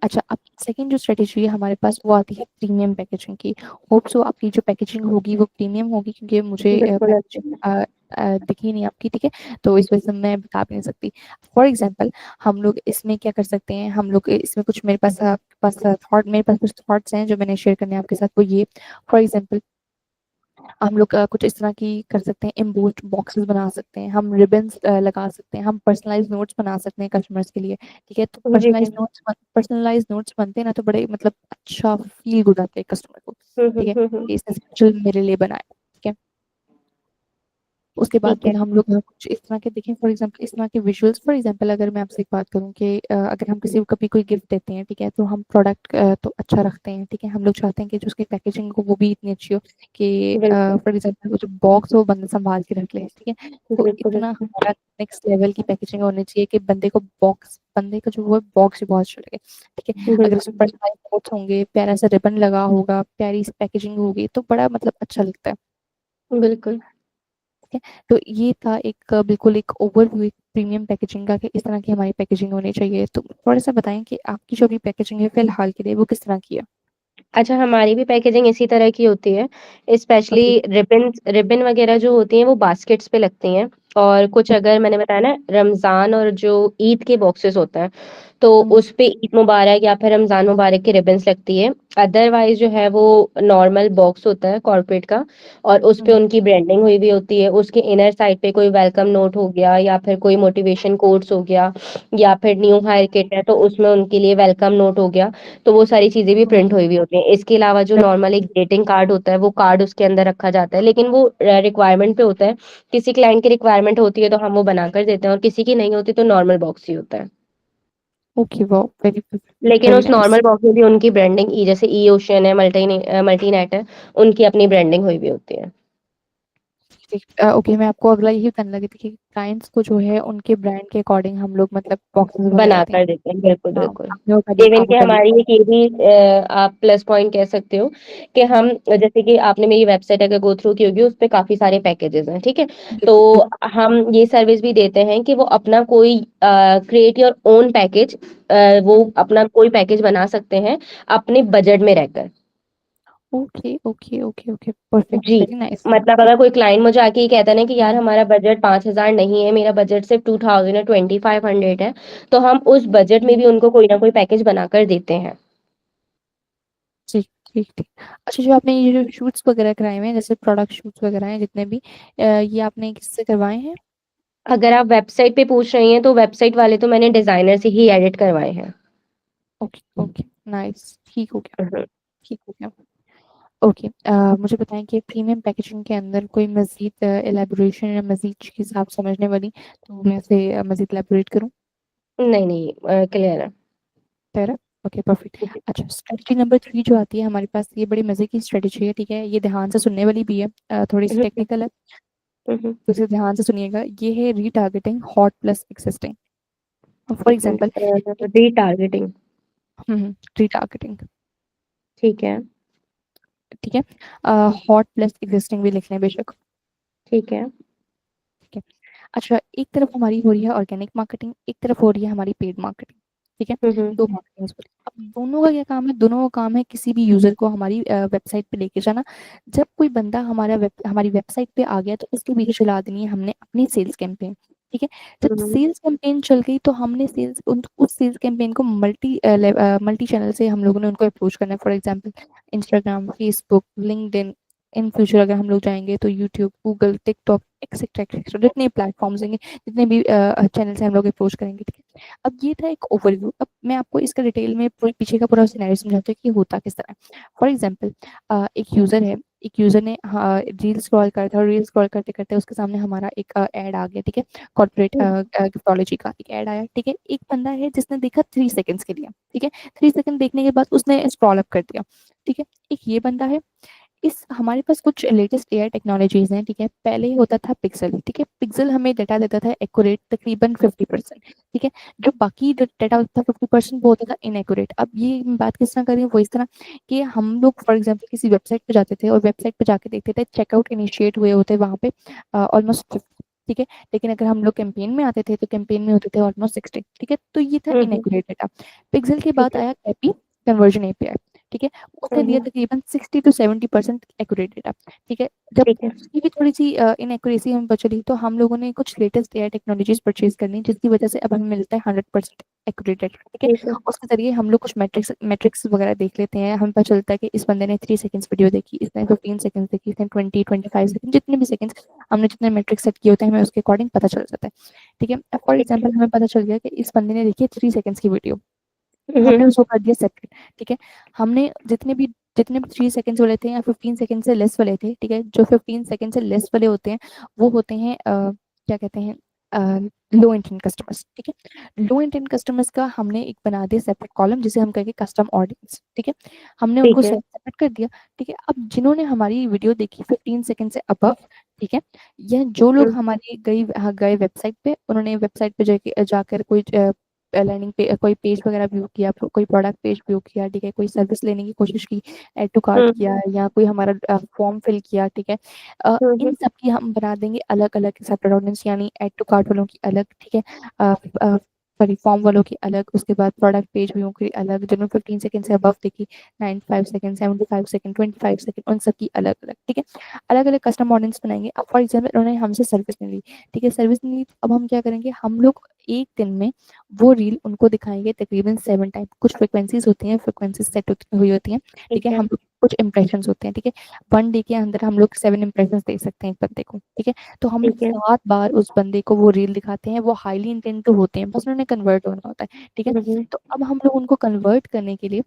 अच्छा, अब सेकंड जो स्ट्रेटेजी है हमारे पास वो आती है प्रीमियम पैकेजिंग की। होप सो आपकी जो पैकेजिंग होगी वो प्रीमियम होगी, क्योंकि मुझे बिल्कुल अच्छे से। पैकेजिंग दिखी नहीं आपकी, ठीक है, तो इस वजह से मैं बता भी नहीं सकती। फॉर एग्जांपल, हम लोग इसमें क्या कर सकते हैं, हम लोग इसमें कुछ मेरे पास कुछ थॉट्स हैं जो मैंने शेयर करने हैं आपके साथ, वो ये। फॉर एग्जांपल, हम लोग कुछ इस तरह की कर सकते हैं, एम्बोस्ड बॉक्सेस बना सकते हैं, हम रिबन्स लगा सकते हैं, हम पर्सनलाइज नोट्स बना सकते हैं कस्टमर्स के लिए, ठीक है। तो जी जी। पर्सनलाइज नोट्स बनते हैं ना, तो बड़े मतलब अच्छा फील गुड आता है कस्टमर को, ठीक है, हम्म। कि इसने स्पेशल मेरे लिए बनाया, ठीक है। उसके बाद ठीक है। फिर हम लोग कुछ इस तरह के देखें, फॉर एग्जांपल इस तरह के विजुअल्स। फॉर एग्जांपल अगर मैं आपसे एक बात करूं कि अगर हम किसी को कभी कोई गिफ्ट देते हैं, ठीक है, तो हम प्रोडक्ट तो अच्छा रखते हैं, ठीक है, हम लोग चाहते हैं कि जो उसकी पैकेजिंग हो वो भी इतनी अच्छी हो कि बिल्कुल। फॉर एग्जांपल वो जो बॉक्स हो वो बंदा संभाल के रख ले, ठीक है। तो बिल्कुल। इतना हमारा नेक्स्ट लेवल की पैकेजिंग होनी चाहिए कि बंदे का जो वो बॉक्स ही बहुत अच्छा लगे, ठीक है। अगर उसमें बिल्कुल। पर्सनलाइज नोट्स होंगे, प्यारा सा रिबन लगा होगा, प्यारी सी पैकेजिंग होगी, तो बड़ा मतलब अच्छा लगता है, बिल्कुल। ठीक है। तो ये था एक बिल्कुल एक ओवरव्यू प्रीमियम पैकेजिंग का कि इस तरह की हमारी पैकेजिंग होनी चाहिए। तो थोड़ा सा बताएं कि आपकी जो भी पैकेजिंग है फिलहाल के लिए वो किस तरह की है? अच्छा, हमारी भी पैकेजिंग इसी तरह की होती है। Specially okay. रिबन वगैरह जो होती हैं वो बास्केट्स पे लगती हैं। और कुछ अगर मैंने बताया ना, रमज़ान और जो ईद के बॉक्सेस होते हैं, तो उस पे ईद मुबारक या फिर रमज़ान मुबारक की रिबन्स लगती है। अदरवाइज़ जो है वो नॉर्मल बॉक्स होता है कॉर्पोरेट का, और उस पे उनकी ब्रांडिंग हुई हुई होती है। उसके इनर साइड पे कोई वेलकम नोट हो गया, या फिर कोई मोटिवेशन कोट्स हो गया, या फिर न्यू हायर किट है तो उसमें उनके लिए वेलकम नोट हो गया। तो वो सारी चीजें भी प्रिंट हुई हुई होती हैं। इसके अलावा जो नॉर्मल एक ग्रीटिंग कार्ड होता है, वो कार्ड उसके अंदर रखा जाता है, लेकिन वो रिक्वायरमेंट पे होता है। किसी क्लाइंट की रिक्वायरमेंट होती है तो हम वो बना कर देते हैं, और किसी की नहीं होती तो नॉर्मल बॉक्स ही होता है। ओके, वाओ, वेरी लेकिन वेरी उस नाइस। नॉर्मल बॉक्स में भी उनकी ब्रांडिंग, ई जैसे ई ओशन है, मल्टीनेट है, उनकी अपनी ब्रांडिंग हुई हुई होती है। ओके, मैं आपको अगला यही बताने लगी थी कि क्लाइंट्स को जो है उनके ब्रांड के अकॉर्डिंग हम लोग मतलब बॉक्सेस वगैरह बना दें। कर देते हैं, बिल्कुल हाँ, बिल्कुल। आपने बताइए, इवन आप कि बताइए। हमारी एक ये भी आप प्लस पॉइंट कह सकते हो कि हम, जैसे कि आपने मेरी वेबसाइट अगर गो थ्रू की होगी, उस पे काफी सारे पैकेजेस हैं, ठीक है। तो बिल्कुल बिल्कुल। हम ये सर्विस भी देते हैं कि वो अपना कोई क्रिएट योर ओन पैकेज, वो अपना कोई पैकेज बना सकते हैं अपने बजट में रहकर। Okay okay okay okay, perfect, जी। Very nice. मतलब अगर कोई क्लाइंट मुझे आके ये कहता है ना कि यार हमारा बजट 5,000 नहीं है, मेरा बजट सिर्फ 2,000 है, 2,500 है, तो हम उस बजट में भी उनको कोई ना कोई पैकेज बनाकर देते हैं। ठीक ठीक ठीक। अच्छा, जो आपने ये जो शूट्स वगैरह कराए हुए हैं, जैसे प्रोडक्ट शूट्स वगैरह हैं जितने भी, ये आपने किससे करवाए हैं? अगर आप वेबसाइट पे पूछ रही हैं तो वेबसाइट वाले तो मैंने डिजाइनर से ही एडिट करवाए हैं। ओके ओके, नाइस, ठीक हो गया, हम्म। ठीक हो गया। ओके, मुझे बताएं कि प्रीमियम पैकेजिंग के अंदर कोई मजीद एलेबोरेशन या मजीद चीज़ आप समझने वाली, तो मैं इसे मजीद एलेबोरेट करूँ? नहीं नहीं, क्लियर है। तेरा ओके, परफेक्ट। अच्छा, स्ट्रेटजी नंबर 3 जो आती है हमारे पास, ये बड़ी मजे की स्ट्रेटजी है, ठीक है, ये ध्यान से सुनने वाली भी है, थोड़ी सी टेक्निकल है, तो इसे ध्यान से सुनिएगा। ये है retargeting hot plus existing. For example, retargeting. Retargeting, ठीक है। ठीक है, हॉट प्लस एग्जिस्टिंग भी लिख लें बेशक, ठीक है। ठीक है। अच्छा, एक तरफ हमारी हो रही है ऑर्गेनिक मार्केटिंग, एक तरफ हो रही है हमारी पेड मार्केटिंग, ठीक है, 2 मार्केटिंग स्टोरी। अब दोनों का क्या काम है? दोनों का काम है किसी भी यूज़र को हमारी वेबसाइट पे लेके जाना। जब कोई बंदा हमारी वेबसाइट पे आ गया तो उसके पीछे चला देनी है हमने अपनी सेल्स कैंपेन, ठीक है? जब सेल्स कैंपेन चल गई तो हमने उस सेल्स कैंपेन को मल्टी चैनल से हम लोगों ने उनको अप्रोच करना है। For example Instagram, Facebook, LinkedIn, in future अगर हम लोग जाएँगे तो YouTube, Google, TikTok etcetera etcetera जितने प्लेटफ़ॉर्म्स होंगे, जितने भी चैनल से हम लोग अप्रोच करेंगे, ठीक है? अब ये था एक ओवरव्यू। अब मैं आपको इसका डिटेल में पीछे का पूरा सिनेरियो समझाती हूँ कि होता किस तरह है। फॉर एग्जांपल एक यूज़र ने रील स्क्रॉल कर रहा था और रील स्क्रॉल करते-करते उसके सामने हमारा एक ऐड आ गया, ठीक है? कॉर्पोरेट गिफ्टोलॉजी का एक ऐड आया, ठीक है? एक बंदा है जिसने देखा 3 सेकंड्स के लिए, ठीक है? 3 सेकंड देखने के बाद उसने स्क्रॉल अप कर दिया, ठीक है? एक ये बंदा है। इस हमारे पास कुछ लेटेस्ट एआई टेक्नोलॉजीज़ हैं, ठीक है? पहले होता था पिक्सेल, ठीक है? पिक्सेल हमें डाटा देता था एक्यूरेट तकरीबन 50%, ठीक है? जो बाकी जो डाटा होता था 50% वो होता था इनएक्यूरेट। अब ये मैं बात किस तरह कर रही हूँ, वो इस तरह कि हम लोग फॉर एग्जांपल किसी वेबसाइट पे जाते थे और वेबसाइट पे जाके देखते थे चेकआउट इनिशिएट हुए होते वहाँ पे ऑलमोस्ट 50, ठीक है? लेकिन अगर हम लोग कैंपेन में आते थे तो कैंपेन में होते थे ऑलमोस्ट 60, ठीक है? तो ये था इनएक्यूरेट डाटा। पिक्सेल के बाद आया कैपी कन्वर्जन एपीआई, ठीक है? उसने दिया तकरीबन 60 टू 70% एक्यूरेट डेटा, ठीक है? जब ठीक है। उसकी भी थोड़ी-सी इनएक्यूरेसी हमें पता चली तो हम लोगों ने कुछ लेटेस्ट एआई टेक्नोलॉजीज़ परचेज़ कर ली जिसकी वजह से अब हमें मिलता है 100% एक्यूरेट डेटा, ठीक है? ठीक है। उसके ज़रिए हम लोग कुछ मैट्रिक्स वगैरह देख लेते हैं, हमें पता चलता है कि इस बंदे ने 3 सेकंड्स वीडियो देखी, इसने 15 सेकंड्स देखी, इसने 20-25 सेकंड जितने भी सेकंड्स हमने जितने मैट्रिक्स सेट किए होते हैं हमें उसके अकॉर्डिंग पता चल जाता है, ठीक है? अब फॉर ठीक है। एग्जांपल हमें पता चल गया कि इस बंदे ने देखी है 3 सेकंड्स की वीडियो। हमने हम्म। उसको कर दिया सेपरेट, ठीक है? हमने जितने भी 3 सेकंड्स वाले थे या 15 सेकंड से लेस वाले थे, ठीक है? जो 15 सेकंड से लेस वाले होते हैं, वो होते हैं क्या कहते हैं लो इंटेंट कस्टमर्स, ठीक है? लो इंटेंट कस्टमर्स का हमने एक बना दिया सेपरेट कॉलम जिसे हम कहेंगे कस्टम ऑडियंस, ठीक है? हमने उनको ठीक है। सेपरेट कर दिया, ठीक है? अब जिन्होंने हमारी वीडियो देखी 15 सेकंड से अबव, ठीक है? या जो लोग हमारी गए वेबसाइट पे, उन्होंने वेबसाइट पे जाकर कोई लैंडिंग पे कोई पेज वगैरह व्यू किया, कोई प्रोडक्ट पेज व्यू किया, ठीक है? कोई सर्विस लेने की कोशिश की, ऐड टू कार्ट किया या कोई हमारा फॉर्म फिल किया, ठीक है? इन सब की हम बना देंगे अलग-अलग सेपरेट ऑडियंस यानी ऐड टू कार्ट वालों की अलग, ठीक है? अ अ, सॉरी फॉर्म वालों की अलग, उसके बाद प्रोडक्ट पेज व्यू की अलग, जिन्होंने 15 सेकंड से अबव देखी, 95 सेकंड, 75 सेकंड, 25 सेकंड उन सब की अलग-अलग, ठीक है? अलग-अलग कस्टम ऑडियंस बनाएँगे। अब फॉर एग्जांपल उन्होंने हमसे सर्विस नहीं ली, ठीक है? सर्विस नहीं ली, अब हम क्या करेंगे, हम लोग 1 दिन में वो रील उनको दिखाएँगे तकरीबन 7 टाइम। कुछ फ्रीक्वेंसीज़ होती हैं, फ्रीक्वेंसीज़ सेट हुई होती हैं, ठीक है? ठीक है। हम लोग कुछ इंप्रेशंस होते हैं, ठीक है? 1 डे के अंदर हम लोग 7 इंप्रेशंस दे सकते हैं एक बंदे को, ठीक है? तो हम ठीक है। 7 बार उस बंदे को वो रील दिखाते हैं, वो हाइली इंटेंट तो होते हैं, बस उन्होंने कन्वर्ट होना होता है, ठीक है? हम्म। तो अब हम लोग उनको कन्वर्ट करने के लिए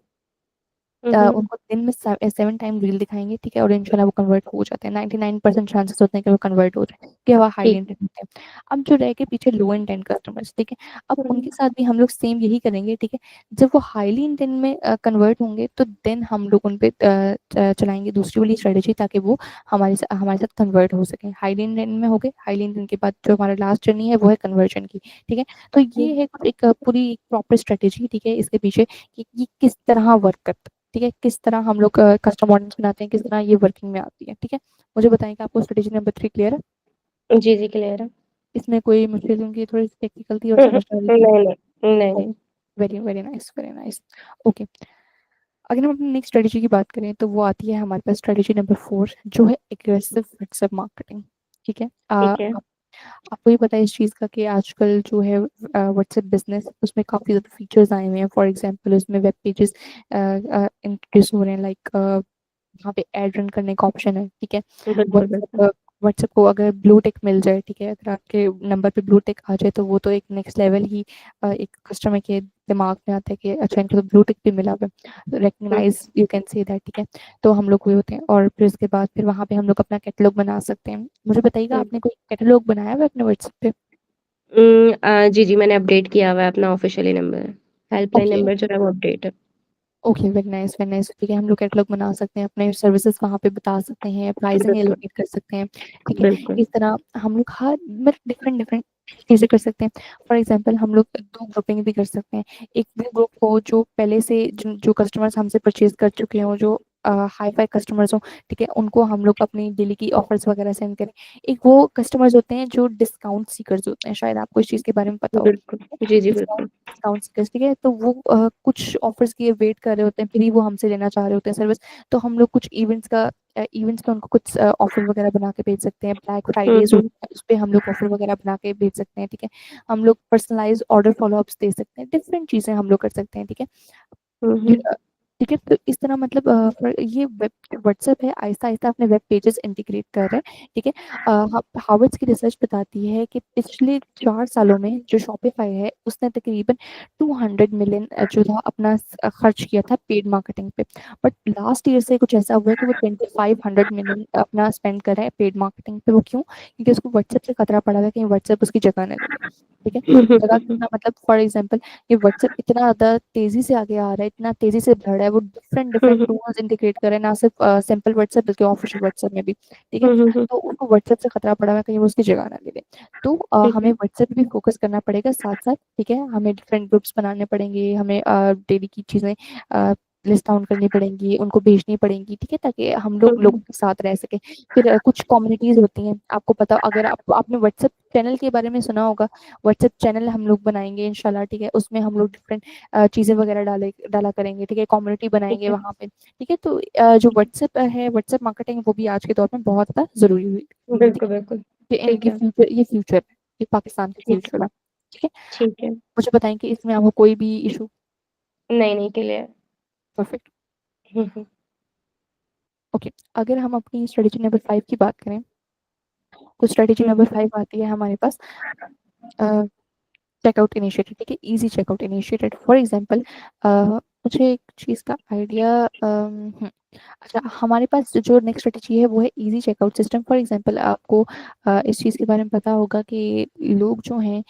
हम्म। उनको दिन में 7 टाइम रील दिखाएँगे, ठीक है? और इंशाल्लाह वो कन्वर्ट हो जाते हैं, 99% चांसेस होते हैं कि वो कन्वर्ट हो जाएँ, कि वो हाइली ठीक। इंटेंट होते हैं। अब जो रह गए पीछे लो इंटेंट कस्टमर्स, ठीक है? अब उनके साथ भी हम लोग सेम यही करेंगे, ठीक है? जब वो हाइली इंटेंट में कन्वर्ट होंगे तो देन हम लोग उन पे चलाएँगे दूसरी वाली स्ट्रेटजी ताकि वो हमारे साथ कन्वर्ट हो सकें। हाइली इंटेंट में हो गए, हाइली इंटेंट के बाद जो हमारा लास्ट जर्नी है वो है कन्वर्जन की, ठीक है? तो ये है कुछ एक पूरी प्रॉपर स्ट्रेटजी, ठीक है? इसके पीछे कि ये किस तरह वर्क करता है। ठीक है? किस तरह हम लोग कस्टम ऑडियंस बनाते हैं, किस तरह ये वर्किंग में आती है, ठीक है? मुझे बताएँ कि आपको स्ट्रेटेजी नंबर 3 क्लियर है? जी, जी, क्लियर है। इसमें कोई मुश्किल उनकी थोड़ी-सी टेक्निकल थी और समझदारी थी? नहीं, नहीं। नहीं, ओह! नहीं। Very very nice, very nice. Okay, अगर हम अपनी नेक्स्ट स्ट्रेटेजी की बात करें तो वो आती है हमारे पास स्ट्रेटेजी नंबर 4 जो है एग्रेसिव व्हाट्सएप मार्केटिंग, ठीक है? ठीक है। आपको ये पता है इस चीज़ का कि आजकल जो है व्हाट्सएप बिज़नेस उसमें काफ़ी ज़्यादा फीचर्स आए हुए हैं। फॉर एग्ज़ाम्पल उसमें वेब पेजेस इंट्रोड्यूस हो रहे हैं लाइक वहाँ पे ऐड रन करने का ऑप्शन है, ठीक है? बिल्कुल, बिल्कुल। व्हाट्सएप को अगर ब्लू टिक मिल जाए, ठीक है? अगर आपके नंबर पे ब्लू टिक आ जाए तो वो तो एक नेक्स्ट लेवल ही एक कस्टमर के दिमाग में आता है कि अच्छा इनको तो ब्लू टिक भी मिला हुआ है। हुँ। Recognise you can say that, ठीक है? तो हम लोग हुए होते हैं और फिर उसके बाद फिर वहाँ पे हम लोग अपना कैटलॉग बना सकते हैं। मुझे बताइएगा हुँ। आपने कोई कैटलॉग बनाया हुआ है अपने व्हाट्सएप पे? जी, जी, मैंने अपडेट किया हुआ है अपना officially number. Helpline okay. Number जो है वो अपडेट है। ओके, वेरी नाइस, ठीक है, हम लोग कैटलॉग बना सकते हैं, अपने सर्विसेज़ वहाँ पे बता सकते हैं, प्राइसिंग बिल्कुल, एलोकेट कर सकते हैं, ठीक है? बिल्कुल। इस तरह हम लोग हर मतलब डिफरेंट चीज़ें कर सकते हैं। फॉर एग्ज़ाम्पल हम लोग 2 ग्रुपिंग भी कर सकते हैं। एक वो ग्रुप हो जो पहले से जो कस्टमर्स हमसे परचेज़ कर चुके हों, जो हाई-फाई कस्टमर्स हों, ठीक है? उनको हम लोग अपनी डेली की ऑफर्स वगैरह सेंड करें। एक वो कस्टमर्स होते हैं जो डिस्काउंट सीकर्स होते हैं, शायद आपको इस चीज़ के बारे में पता हो। बिल्कुल। जी, जी, डिस्काउंट बिल्कुल। डिस्काउंट सीकर्स, ठीक है, तो वो कुछ ऑफर्स के लिए वेट कर रहे होते हैं, फिर ही वो हमसे लेना चाह रहे होते हैं सर्विस। तो हम लोग कुछ इवेंट्स का उनको कुछ ऑफर वगैरह बना के भेज सकते हैं। ब्लैक फ्राइडेज हम्म होता है, उस पे हम लोग ऑफर वगैरह बना के भेज सकते हैं, ठीक है। हम लोग पर्सनलाइज ऑर्डर फॉलोअप्स दे सकते हैं, डिफरेंट चीजें हम लोग कर सकते हैं, ठीक है। हम्म ठीक है, तो इस तरह मतलब ये वेब व्हाट्सएप है आहिस्ता आहिस्ता अपने वेब पेजेस इंटीग्रेट कर रहा है, ठीक है। हार्वर्ड्स की रिसर्च बताती है कि पिछले 4 सालों में जो शॉपिफाई है उसने तकरीबन 200 मिलियन जो था अपना खर्च किया था पेड मार्केटिंग पे। बट लास्ट ईयर से कुछ ऐसा हुआ है कि वो 2500 मिलियन अपना स्पेंड कर रहा है पेड मार्केटिंग पे। वो क्यों? क्योंकि उसको व्हाट्सएप से खतरा पड़ा हुआ है कि व्हाट्सएप उसकी जगह न ले ले, ठीक है। जगह कितना मतलब, फॉर एग्जाम्पल, ये व्हाट्सएप इतना ज्यादा तेजी से आगे आ रहा है, इतना तेजी से बढ़ रहा है, वो डिफरेंट डिफरेंट टूल्स इंटीग्रेट कर रहे हैं, ना सिर्फ सिंपल व्हाट्सएप बल्कि ऑफिशियल व्हाट्सएप में भी, ठीक है। तो उनको व्हाट्सएप से खतरा पड़ा हुआ है कहीं वो उसकी जगह ना ले ले। तो ठीक हमें है व्हाट्सएप पे भी फोकस करना पड़ेगा साथ साथ, ठीक है। हमें डिफरेंट ग्रुप्स बनाने पड़ेंगे, हमें डेली की चीजें लिस्ट डाउन करनी पड़ेंगी, उनको भेजनी पड़ेंगी, ठीक है, ताकि हम लोग लोगों के साथ रह सके। फिर कुछ कम्युनिटीज होती हैं, आपको पता, अगर आपने व्हाट्सएप चैनल के बारे में सुना होगा। व्हाट्सएप चैनल हम लोग बनाएंगे इंशाल्लाह, ठीक है। उसमें हम लोग डिफरेंट चीजें वगैरह डाला करेंगे, ठीक है, कम्युनिटी ठीक बनाएंगे है वहां पे, ठीक है। तो जो व्हाट्सएप है, व्हाट्सएप मार्केटिंग, वो भी आज के दौर में बहुत ज्यादा जरूरी हुई, ठीक बिल्कुल है। बिल्कुल ये ठीक इनकी है फ्यूचर, ये फ्यूचर है, ये पाकिस्तान का ठीक फ्यूचर है है, ठीक है। ठीक है मुझे बताएं कि इसमें आपको कोई भी इशू? नहीं नहीं क्लियर परफेक्ट। ओके, अगर हम अपनी स्ट्रेटेजी नंबर 5 की बात करें, तो स्ट्रेटेजी नंबर 5 आती है हमारे पास चेकआउट इनिशिएटेड, ठीक है, easy checkout initiated. For example, मुझे एक चीज़ का आइडिया, अच्छा, हमारे पास जो नेक्स्ट स्ट्रेटेजी है वो है easy checkout system. For example, आपको इस चीज़ के बारे में पता होगा कि लोग जो हैं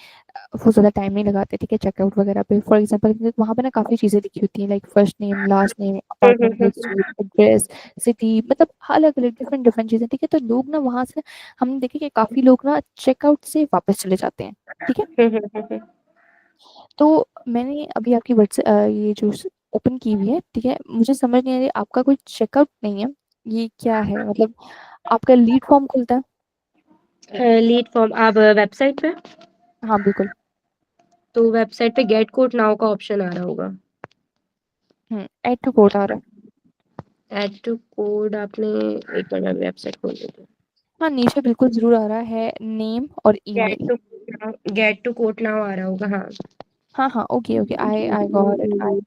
वो ज़्यादा टाइम नहीं लगाते, ठीक है, चेकआउट वगैरह पे। फॉर एग्जांपल, वहाँ पे ना काफ़ी चीज़ें लिखी होती हैं, like first name, last name, apartment code, street address, city, मतलब अलग अलग डिफरेंट डिफरेंट चीज़ें, ठीक है। तो लोग ना वहाँ से, हमने देखा कि काफ़ी लोग ना चेकआउट से वापस चले जाते हैं, ठीक है। तो मैंने अभी आपकी व्हाट्सएप ये जो ओपन की हुई है, ठीक है, मुझे समझ नहीं आ रही, आपका कोई चेकआउट नहीं है, ये क्या है मतलब? आपका लीड फॉर्म खुलता है? लीड फॉर्म आप वेबसाइट पे, हाँ बिल्कुल। तो वेबसाइट पे गेट कोड नाउ का ऑप्शन आ रहा होगा। ऐड टू कोर्ट आ रहा है। ऐड टू कोड आपने, एक मिनट वेबसाइट खोल देते हैं। हाँ, नीचे बिल्कुल जरूर आ रहा है नेम और get email. To get to code now आ रहा होगा हाँ। हाँ हाँ, okay okay, I I got it, I,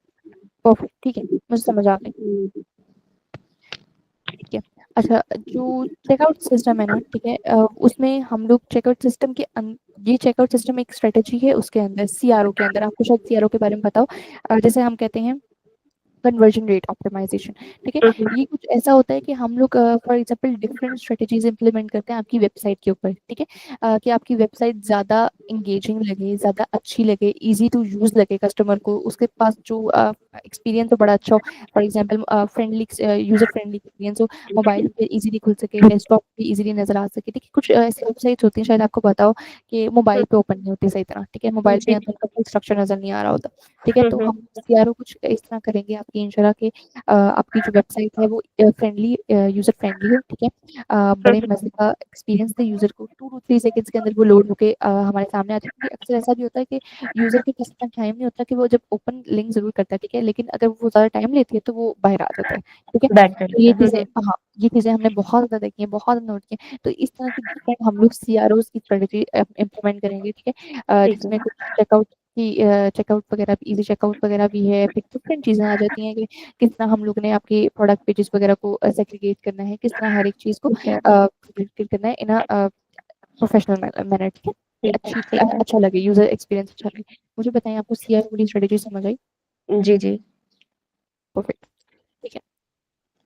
perfect, ठीक है, मुझे समझ आ गई, ठीक है। अच्छा, जो चेकआउट सिस्टम है ना, ठीक है, उसमें हम लोग चेकआउट सिस्टम के ये चेकआउट सिस्टम एक स्ट्रेटेजी है, उसके अंदर सीआरओ के अंदर, आपको शायद सीआरओ के बारे में बताओ, जैसे हम कहते हैं कन्वर्जन रेट ऑप्टिमाइजेशन, ठीक है। ये कुछ ऐसा होता है कि हम लोग for example different strategies implement करते हैं आपकी वेबसाइट के ऊपर, ठीक है, कि आपकी वेबसाइट ज़्यादा इंगेजिंग लगे, ज़्यादा अच्छी लगे, इजी टू यूज़ लगे कस्टमर को, उसके पास जो एक्सपीरियंस हो बड़ा अच्छा हो। For example, friendly, user friendly experience हो, मोबाइल पे इजीली खुल सके, डेस्कटॉप पे इजीली नजर आ सके, ठीक है। कुछ ऐसी वेबसाइट्स होती हैं, शायद आपको पता हो, कि मोबाइल पे ओपन नहीं होती सही तरह, ठीक है, मोबाइल पे जी या तो उनका कोई स्ट्रक्चर नजर नहीं आ रहा होता, ठीक है। तो हम सीआरओ कुछ इस तरह करेंगे आपकी इंशाल्लाह के आपकी जो वेबसाइट है वो फ्रेंडली, यूजर फ्रेंडली हो, ठीक है। बड़े मजे का एक्सपीरियंस दे यूजर को, 2 to 3 सेकंड्स के अंदर वो लोड होके हमारे सामने आ जाए, क्योंकि अक्सर ऐसा भी होता है कि यूजर के पास इतना टाइम नहीं होता कि वो जब ओपन लिंक जरूर करता है, ठीक है, लेकिन अगर वो ज्यादा टाइम लेती है तो वो बाहर आ जाता है, ठीक है। बैक कर तो ये लेता चीजें, हाँ, ये चीजें हमने बहुत ज्यादा देखी है, बहुत ज्यादा नोट की है। तो इस तरह की डिफरेंट हम लोग सीआरओ की स्ट्रेटेजी इम्प्लीमेंट करेंगे, ठीक है, ठीक है जिसमें कुछ चेकआउट की चेकआउट वगैरह, इजी चेकआउट वगैरह भी है, फिर डिफरेंट चीजें आ जाती हैं कि किस तरह हम लोग ने आपके प्रोडक्ट पेजेस वगैरह को सेग्रीगेट करना है, किस तरह हर एक चीज को ठीक है सेग्रीगेट करना है इन प्रोफेशनल मैनर, ठीक है, कि ठीक है अच्छा लगे, यूजर एक्सपीरियंस अच्छा लगे। मुझे बताएं, आपको सीआरओ वाली स्ट्रेटेजी समझ आई? जी जी परफेक्ट, ठीक है।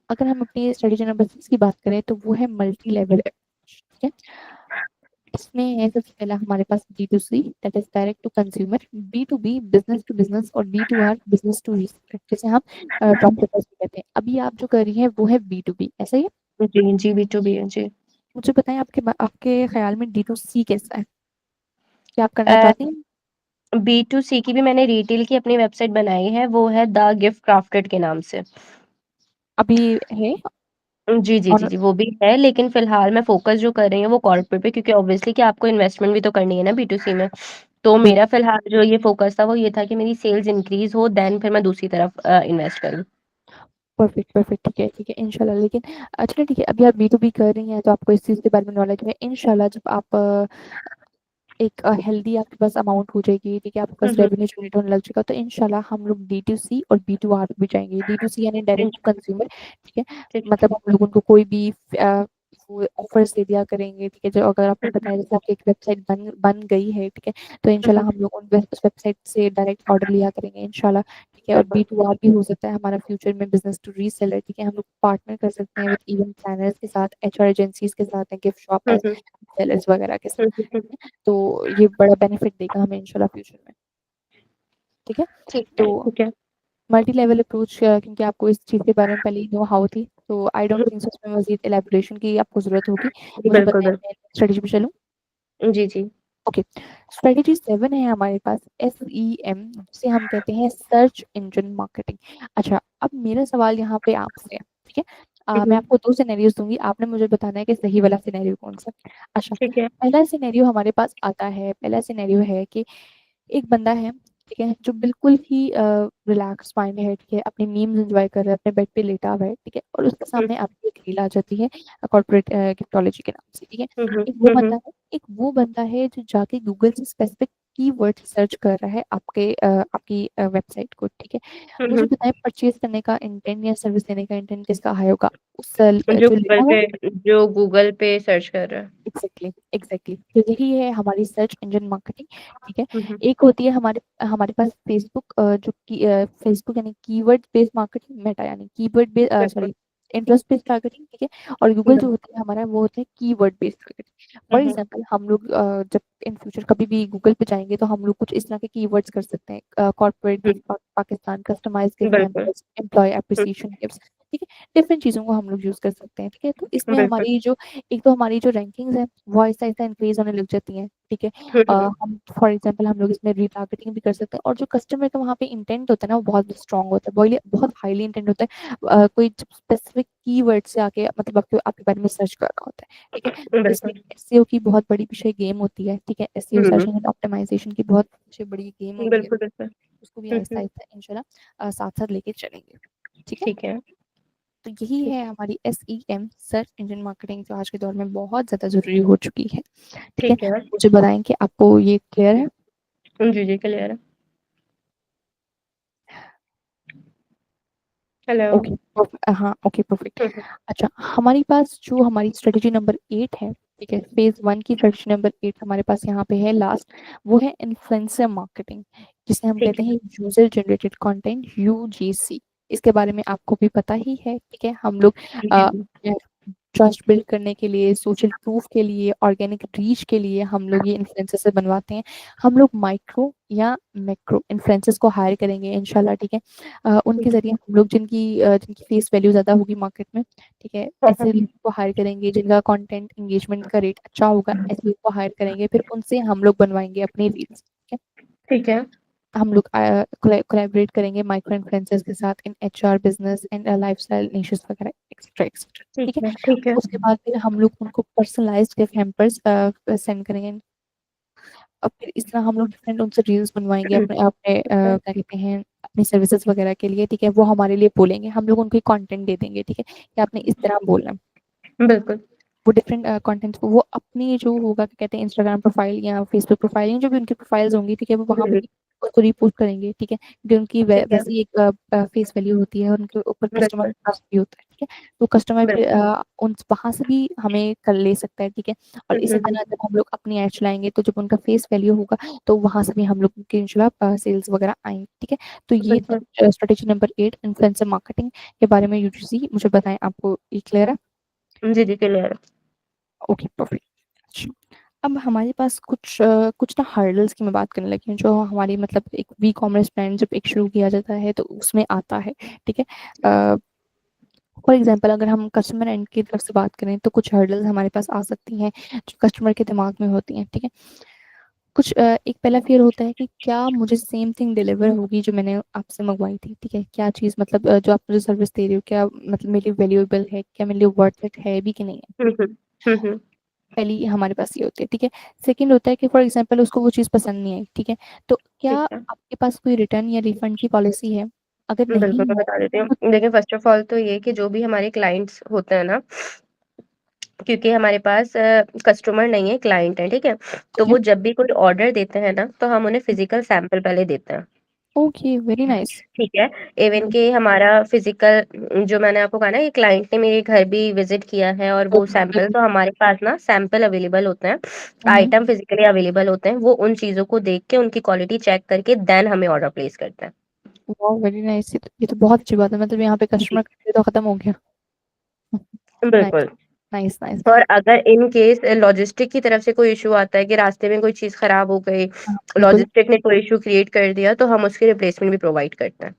अगर हम अपनी स्ट्रेटेजी नंबर 6 की बात करें, तो वो है मल्टी लेवल, ठीक है। इसमें है सबसे पहला हमारे पास D2C, that is direct to consumer, B2B, business to business, और D2R, बिजनेस टू रीसेलर, जैसे हम ड्रॉप शिपर्स कहते हैं। अभी आप जो कर रही हैं वो है B2B, ऐसा ही है? जी बी टू बी है जी। मुझे बताएं, आपके ख्याल में D2C कैसा है, क्या आप करना चाहती हैं? बी टू सी की भी मैंने रिटेल की अपनी वेबसाइट बनाई है, वो है द गिफ्ट क्राफ्टेड के नाम से। अभी है जी और? वो भी है, लेकिन फिलहाल मैं फोकस जो कर रही हूँ वो कॉर्पोरेट पे, क्योंकि ऑब्वियसली कि आपको इन्वेस्टमेंट भी तो करनी है ना बी टू सी में। तो मेरा फिलहाल जो ये फ़ोकस था वो ये था कि मेरी सेल्स इंक्रीज़ हो, देन फिर मैं दूसरी तरफ इन्वेस्ट करूँ। परफेक्ट, ठीक है इंशाल्लाह। लेकिन चलिए ठीक है, अभी आप B2B कर रही हैं तो आपको इस चीज़ के बारे में नॉलेज है। इंशाल्लाह जब आप एक हेल्दी आपके पास अमाउंट हो जाएगी, ठीक है, आपके पास हुँ, हुँ। रेवेन्यू जनरेट होने लग जाएगा, तो इंशाल्लाह हम लोग D2C और B2R पे भी जाएँगे। D2C यानी डायरेक्ट टू इंशाल्लाह, कंज्यूमर, ठीक है? ठीक है। मतलब हम लोग उनको कोई भी वो ऑफर्स दे दिया करेंगे, ठीक है? जो अगर आपने हुँ, हुँ। बताया जैसे आपकी एक वेबसाइट बन बन गई है, ठीक है? तो हुँ, इंशाल्लाह हुँ। हम लोग उस वेबसाइट से डायरेक्ट ऑर्डर लिया करेंगे इंशाल्लाह, ठीक है? और बिल्कुल। B2R भी हो सकता है हमारा फ्यूचर में बिज़नेस टू रीसेलर, ठीक है? हम लोग पार्टनर कर सकते हैं विद इवेंट प्लानर्स के साथ, HR एजेंसीज़ के साथ, गिफ्ट शॉप हुँ, एज़ हुँ। सेलर्स वगैरह के साथ। हुँ, हुँ, हुँ। तो ये बड़ा बेनिफिट देगा हमें इंशाल्लाह फ्यूचर में, ठीक है? ठीक तो है, ठीक है। मल्टी लेवल अप्रोच क्योंकि आपको इस चीज़ के बारे में पहले ही नो हाउ थी, तो I don't hmm, think so इसमें मज़ीद इलैबोरेशन की आपको ज़रूरत होगी। मुझे बिल्कुल, बताएँ बिल्कुल। मैं स्ट्रैटेजी पे चलूँ? जी, जी। ओके, स्ट्रैटेजी 7 है हमारे पास SEM, जिसे हम कहते हैं सर्च इंजन मार्केटिंग। अच्छा, अब मेरा सवाल यहाँ पे आपसे है, ठीक है? हुँ, मैं हुँ। आपको 2 सिनेरियोज़ दूँगी, आपने मुझे बताना है कि सही वाला सिनेरियो कौन-सा है। अच्छा, ठीक है। पहला सिनेरियो हमारे पास आता है, पहला सिनेरियो है कि एक बंदा है, ठीक है, जो बिल्कुल ही रिलैक्स माइंड है, ठीक है, अपनी मीम्स एन्जॉय कर रहा है, अपने बेड पे लेटा हुआ है, ठीक है, और उसके हुँ, सामने आपकी एक रील आ जाती है कॉर्पोरेट गिफ्टोलॉजी के नाम से, ठीक है। हुँ, हुँ। एक वो हुँ, हुँ। बंदा है एक वो बंदा है जो जाके गूगल से स्पेसिफिक कीवर्ड सर्च कर रहा है आपकी वेबसाइट को, ठीक है। हुँ, मुझे हुँ। बताएँ परचेज़ करने का इंटेंट या सर्विस लेने का इंटेंट किसका हाई होगा? उस जो लेता हुआ है। जो गूगल पे सर्च कर रहा है। एग्ज़ैक्टली तो यही है हमारी सर्च इंजन मार्केटिंग, ठीक है। हुँ, हुँ। एक होती है हमारे हमारे पास फेसबुक फेसबुक यानी कीवर्ड बेस्ड मार्केटिंग, मेटा यानी बिल्कुल, सॉरी इंटरेस्ट बेस्ड टारगेटिंग, ठीक है। और गूगल जो बिल्कुल। होता है हमारा वो होता है keyword based targeting. Hmm, for hmm. Example हम लोग जब इन फ्यूचर कभी भी गूगल पे जाएँगे तो हम लोग कुछ इस तरह के कीवर्ड्स कर सकते हैं, कॉर्पोरेट हुँ, गिफ्ट पाकिस्तान, कस्टमाइज्ड गिफ्ट बिल्कुल। हैम्पर्स, एम्प्लॉयी हुँ, एप्रिसिएशन गिफ्ट्स, ठीक है। डिफरेंट चीज़ों को हम लोग यूज़ कर सकते हैं, ठीक है। तो इसमें बिल्कुल। हमारी जो एक तो हमारी जो रैंकिंग्स है वो आहिस्ता-आहिस्ता इंक्रीज़ होने लग जाती हैं, ठीक है। हुँ, हुँ। हम फॉर एग्ज़ाम्पल हम लोग इसमें रीटारगेटिंग भी कर सकते हैं और जो कस्टमर का वहाँ पे इंटेंट होता है ना वो बहुत स्ट्रॉन्ग होता है, बहुत हाईली इंटेंट होता है। कोई स्पेसिफिक कीवर्ड से आके मतलब आपके आपके बारे में सर्च कर रहा होता है, ठीक है। तो इसमें बिल्कुल। एसईओ की बहुत बड़ी पीछे गेम होती है, ठीक है। एसईओ हुँ, सर्च इंजन ऑप्टिमाइज़ेशन की बहुत पीछे बड़ी गेम होती है। बिल्कुल, बिल्कुल। उसको भी हुँ, हुँ। आहिस्ता-आहिस्ता इंशाल्लाह साथ-साथ लेके चलेंगे, ठीक है। ठीक है, तो यही ठीक है हमारी एसईएम सर्च इंजन मार्केटिंग जो आज के दौर में बहुत ज़्यादा ज़रूरी हो चुकी है, ठीक है। ठीक है। मुझे बताएँ कि आपको ये क्लियर है? जी, जी, क्लियर है। हेलो। ओके, हाँ, ओके परफेक्ट। हुँ, हुँ। अच्छा, हमारी पास जो हमारी स्ट्रेटजी नंबर 8 है, ठीक है, फेज़ 1 की स्ट्रेटजी नंबर 8 हमारे पास यहाँ पे है लास्ट, वो है इन्फ्लुएंसर मार्केटिंग, जिसे हम ठीक कहते है। हैं यूज़र जनरेटेड कंटेंट यूजीसी। इसके बारे में आपको भी पता ही है, ठीक है। हम लोग जी, अ, जी। ट्रस्ट बिल्ड करने के लिए, सोशल प्रूफ के लिए, ऑर्गेनिक रीच के लिए हम लोग ये इन्फ्लुएंसर से बनवाते हैं। हम लोग माइक्रो या मैक्रो इन्फ्लुएंसर्स को हायर करेंगे इंशाल्लाह, ठीक है। हुँ, उनके ज़रिए हुँ। हम लोग जिनकी फेस वैल्यू ज़्यादा होगी मार्केट में, ठीक है, हाँ, ऐसे हाँ। लोगों को हायर करेंगे जिनका कंटेंट एंगेजमेंट का रेट अच्छा होगा, ऐसे लोगों को हायर करेंगे, फिर उनसे हम लोग बनवाएँगे अपनी रील्स, ठीक है। ठीक है, हम लोग कोलैबोरेट करेंगे माइक्रो इन्फ्लुएंसर्स के साथ in HR, business and lifestyle niches वगैरह एक्सेट्रा, ठीक है। ठीक है। उसके बाद फिर हम लोग उनको पर्सनलाइज़्ड गिफ्ट हैम्पर्स सेंड करेंगे। और फिर इस तरह हम लोग डिफरेंट उनसे रील्स बनवाएँगे अपने अपने बिल्कुल, क्या कहते हैं, अपनी सर्विसेज़ वगैरह के लिए, ठीक है। वो हमारे लिए बोलेंगे, हम लोग उनको कंटेंट दे देंगे, ठीक है, कि आपने इस तरह बोलना है। बिल्कुल, वो डिफरेंट कंटेंट्स को वो अपनी जो होगा क्या कहते हैं इंस्टाग्राम प्रोफाइल या फेसबुक प्रोफाइल या जो भी उनकी प्रोफाइल्स होंगी, ठीक है, वो वहाँ पे जी, भी उसको रीपोस्ट करेंगे, ठीक है, क्योंकि उनकी ठीक है, वैसी एक फेस वैल्यू होती है और उनके ऊपर कस्टमर बिल्कुल, ट्रस्ट भी होता है, ठीक है। तो कस्टमर फिर बिल्कुल। उन वहाँ से भी हमें कर ले सकता है, ठीक है। और हुँ, इसी हुँ, तरह हुँ। जब हम लोग अपनी एड चलाएँगे तो जब उनका फेस वैल्यू होगा तो वहाँ से भी हम लोग की इंशाल्लाह सेल्स वगैरह आएँगी, ठीक है। तो ये था बिल्कुल। स्ट्रेटेजी नंबर 8 इन्फ्लुएंसर मार्केटिंग के बारे में यूजीसी। मुझे बताएँ आपको ये क्लियर है? जी, जी, क्लियर है। Okay perfect. अच्छा, अब हमारे पास कुछ ना हर्डल्स की मैं बात करने लगी हूँ, जो हमारी मतलब एक ई-कॉमर्स ब्रांड जब एक शुरू किया जाता है तो उसमें आता है, ठीक है। फॉर एग्ज़ाम्पल अगर हम कस्टमर एंड की तरफ से बात करें तो कुछ हर्डल्स हमारे पास आ सकती हैं, जो कस्टमर के दिमाग में होती हैं, ठीक है। एक पहला फ़ियर होता है कि क्या मुझे सेम थिंग डिलीवर होगी जो मैंने आपसे मँगवाई थी, ठीक है? क्या चीज़ मतलब जो आप मुझे सर्विस दे रही हो क्या मतलब मेरे लिए वैल्यूएबल है, क्या मेरे लिए वर्थ इट है भी कि नहीं है? हुँ, हुँ। हुँ, हुँ। पहली हमारे पास ये होती है, ठीक है। सेकंड होता है कि फॉर एग्जांपल उसको वो चीज़ पसंद नहीं आई, ठीक है, तो क्या ठीक है। आपके पास कोई रिटर्न या रिफंड की पॉलिसी है? अगर नहीं बिल्कुल, मैं है बता देती तो हूँ। देखिए फ़र्स्ट ऑफ़ ऑल तो ये कि जो भी हमारे क्लाइंट्स होते हैं ना, क्योंकि हमारे पास कस्टमर नहीं है, क्लाइंट है, ठीक है? तो ठीक है। वो जब भी कोई ऑर्डर देते हैं ना, तो हम उन्हें फ़िज़िकल सैंपल पहले देते हैं। Okay, very nice. ठीक है। इवन कि हमारा फिजिकल जो मैंने आपको कहा ना, ये क्लाइंट ने मेरे घर भी विजिट किया है और वो सैंपल, तो हमारे पास ना सैंपल अवेलेबल होते हैं, आइटम फिजिकली अवेलेबल होते हैं, वो उन चीजों को देख के उनकी क्वालिटी चेक करके देन हमें ऑर्डर प्लेस करते हैं। वाह, वेरी नाइस। ये तो बहुत अच्छी बात है, मतलब यहाँ पे जी। कस्टमर तो खत्म हो गया। नाइस, बिल्कुल। Nice, nice. और अगर इन केस लॉजिस्टिक की तरफ से कोई इशू आता है कि रास्ते में कोई चीज खराब हो गई, हाँ, बिल्कुल। लॉजिस्टिक ने कोई इशू क्रिएट कर दिया, तो हम उसकी रिप्लेसमेंट भी प्रोवाइड करते हैं।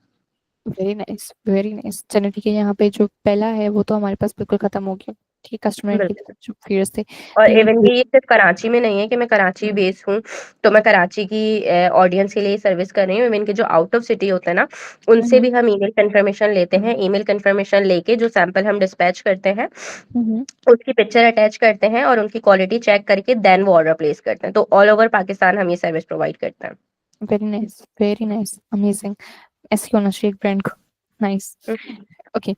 Very nice, very nice. चलो ठीक है, यहाँ पे जो पहला है वो तो हमारे पास बिल्कुल खत्म हो गया। ठीक है, कस्टमर की बिल्कुल। तरफ जो फियर्स थे। और तीन इवन कि ये सिर्फ कराची में नहीं है कि मैं कराची बेस हूँ, तो मैं कराची की ऑडियंस के लिए सर्विस कर रही हूँ। इवन के जो आउट ऑफ सिटी होते हैं ना, उनसे हम्म, भी हम ईमेल कंफर्मेशन लेते हैं। ईमेल कंफर्मेशन लेके जो सैंपल हम डिस्पैच करते हैं, हम्म। उसकी पिक्चर अटैच करते हैं और उनकी क्वालिटी चेक करके देन वो ऑर्डर प्लेस करते हैं। तो ऑल ओवर पाकिस्तान हम ये सर्विस प्रोवाइड करते हैं। Very nice, very nice, amazing. ऐसे ही होना चाहिए एक ब्रांड को। नाइस। हम्म, ओके।